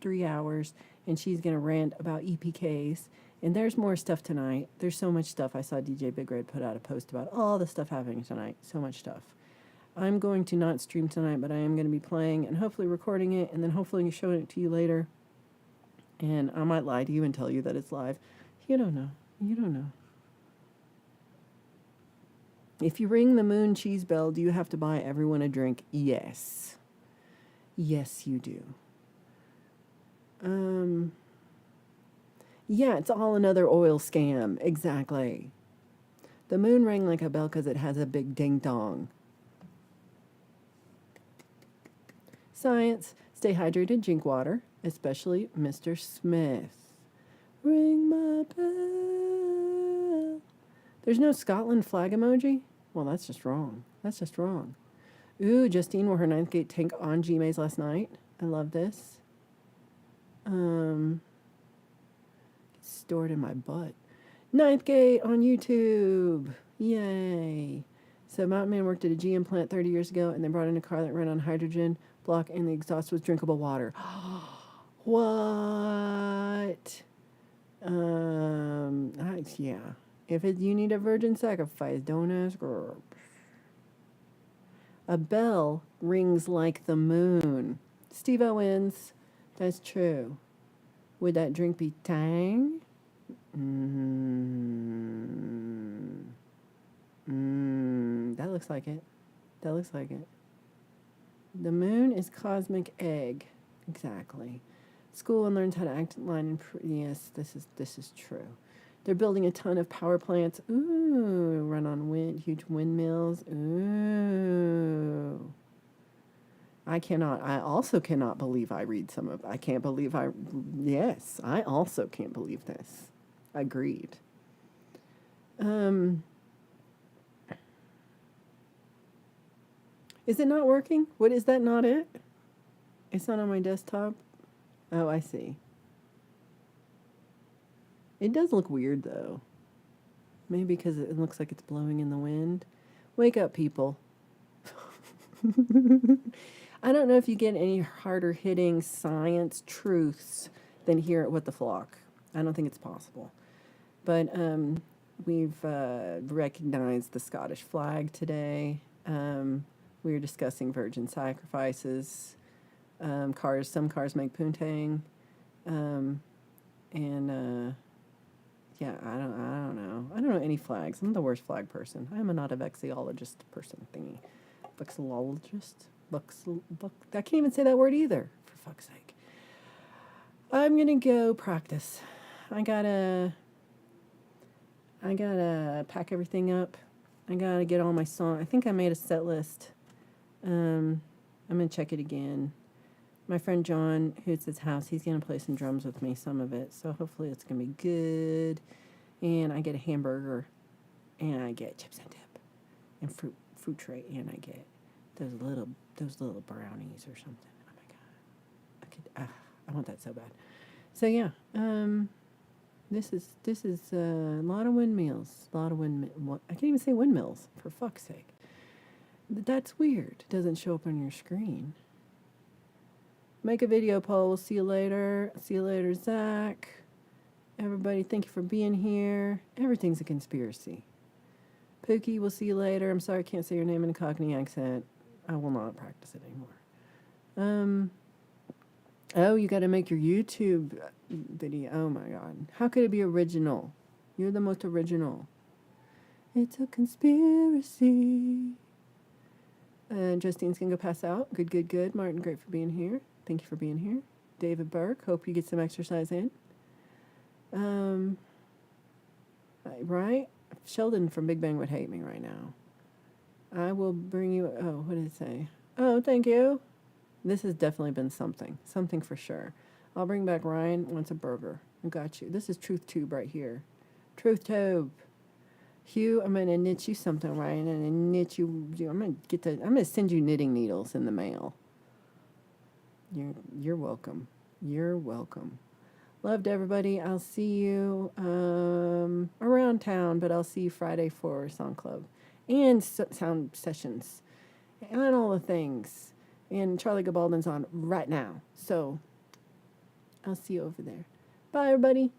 3 hours, and she's going to rant about EPKs. And there's more stuff tonight. There's so much stuff. I saw DJ Big Red put out a post about all the stuff happening tonight. So much stuff. I'm going to not stream tonight, but I am going to be playing and hopefully recording it, and then hopefully showing it to you later. And I might lie to you and tell you that it's live. You don't know. You don't know. If you ring the moon cheese bell, do you have to buy everyone a drink? Yes. Yes, you do. Yeah, it's all another oil scam. Exactly. The moon rang like a bell because it has a big ding-dong. Science. Stay hydrated, drink water, especially Mr. Smith. Ring my bell. There's no Scotland flag emoji? Well, that's just wrong. That's just wrong. Ooh, Justine wore her ninth gate tank on Gmaze last night. I love this. Stored in my butt. Ninth gate on YouTube. Yay. So Mountain Man worked at a GM plant 30 years ago, and they brought in a car that ran on hydrogen block, and the exhaust was drinkable water. What? Yeah. If you need a virgin sacrifice, don't ask her. A bell rings like the moon. Steve Owens. That's true. Would that drink be Tang? That looks like it. That looks like it. The moon is cosmic egg. Exactly. School and learns how to act in line and yes, this is true. They're building a ton of power plants. Ooh, run on wind, huge windmills. Ooh. I also cannot believe I read some of, yes, I also can't believe this. Agreed. Is it not working? What, is that not it? It's not on my desktop? Oh, I see. It does look weird, though. Maybe because it looks like it's blowing in the wind. Wake up, people. I don't know if you get any harder hitting science truths than here at What the Flock. I don't think it's possible. But we've recognized the Scottish flag today. We were discussing virgin sacrifices. Some cars make poontang. Yeah, I don't know. I don't know any flags. I'm the worst flag person. I'm not a vexillologist person thingy. Vexillologist? I can't even say that word either, for fuck's sake. I'm gonna go practice. I gotta pack everything up. I gotta get all my songs. I think I made a set list. I'm gonna check it again. My friend John, who's at his house, he's gonna play some drums with me, some of it. So hopefully it's gonna be good. And I get a hamburger, and I get chips and dip, and fruit tray, and I get those little brownies or something. Oh my god, I want that so bad. So yeah, this is a lot of windmills, I can't even say windmills, for fuck's sake. That's weird. It doesn't show up on your screen. Make a video poll. We'll see you later. See you later, Zach. Everybody, thank you for being here. Everything's a conspiracy. Pookie, we'll see you later. I'm sorry I can't say your name in a Cockney accent. I will not practice it anymore. Oh, you got to make your YouTube video. Oh my God. How could it be original? You're the most original. It's a conspiracy. Justine's going to go pass out. Good. Martin, great for being here. Thank you for being here. David Burke, hope you get some exercise in. Right? Sheldon from Big Bang would hate me right now. I will bring you, what did it say? Oh, thank you. This has definitely been something for sure. I'll bring back Ryan wants a burger. I got you. This is Truth Tube right here. Truth Tube. Hugh, I'm gonna knit you something, right? I'm gonna knit you. I'm gonna send you knitting needles in the mail. You're welcome. You're welcome. Loved everybody. I'll see you around town, but I'll see you Friday for Song Club and sound sessions and all the things. And Charlie Gabaldon's on right now, so I'll see you over there. Bye, everybody.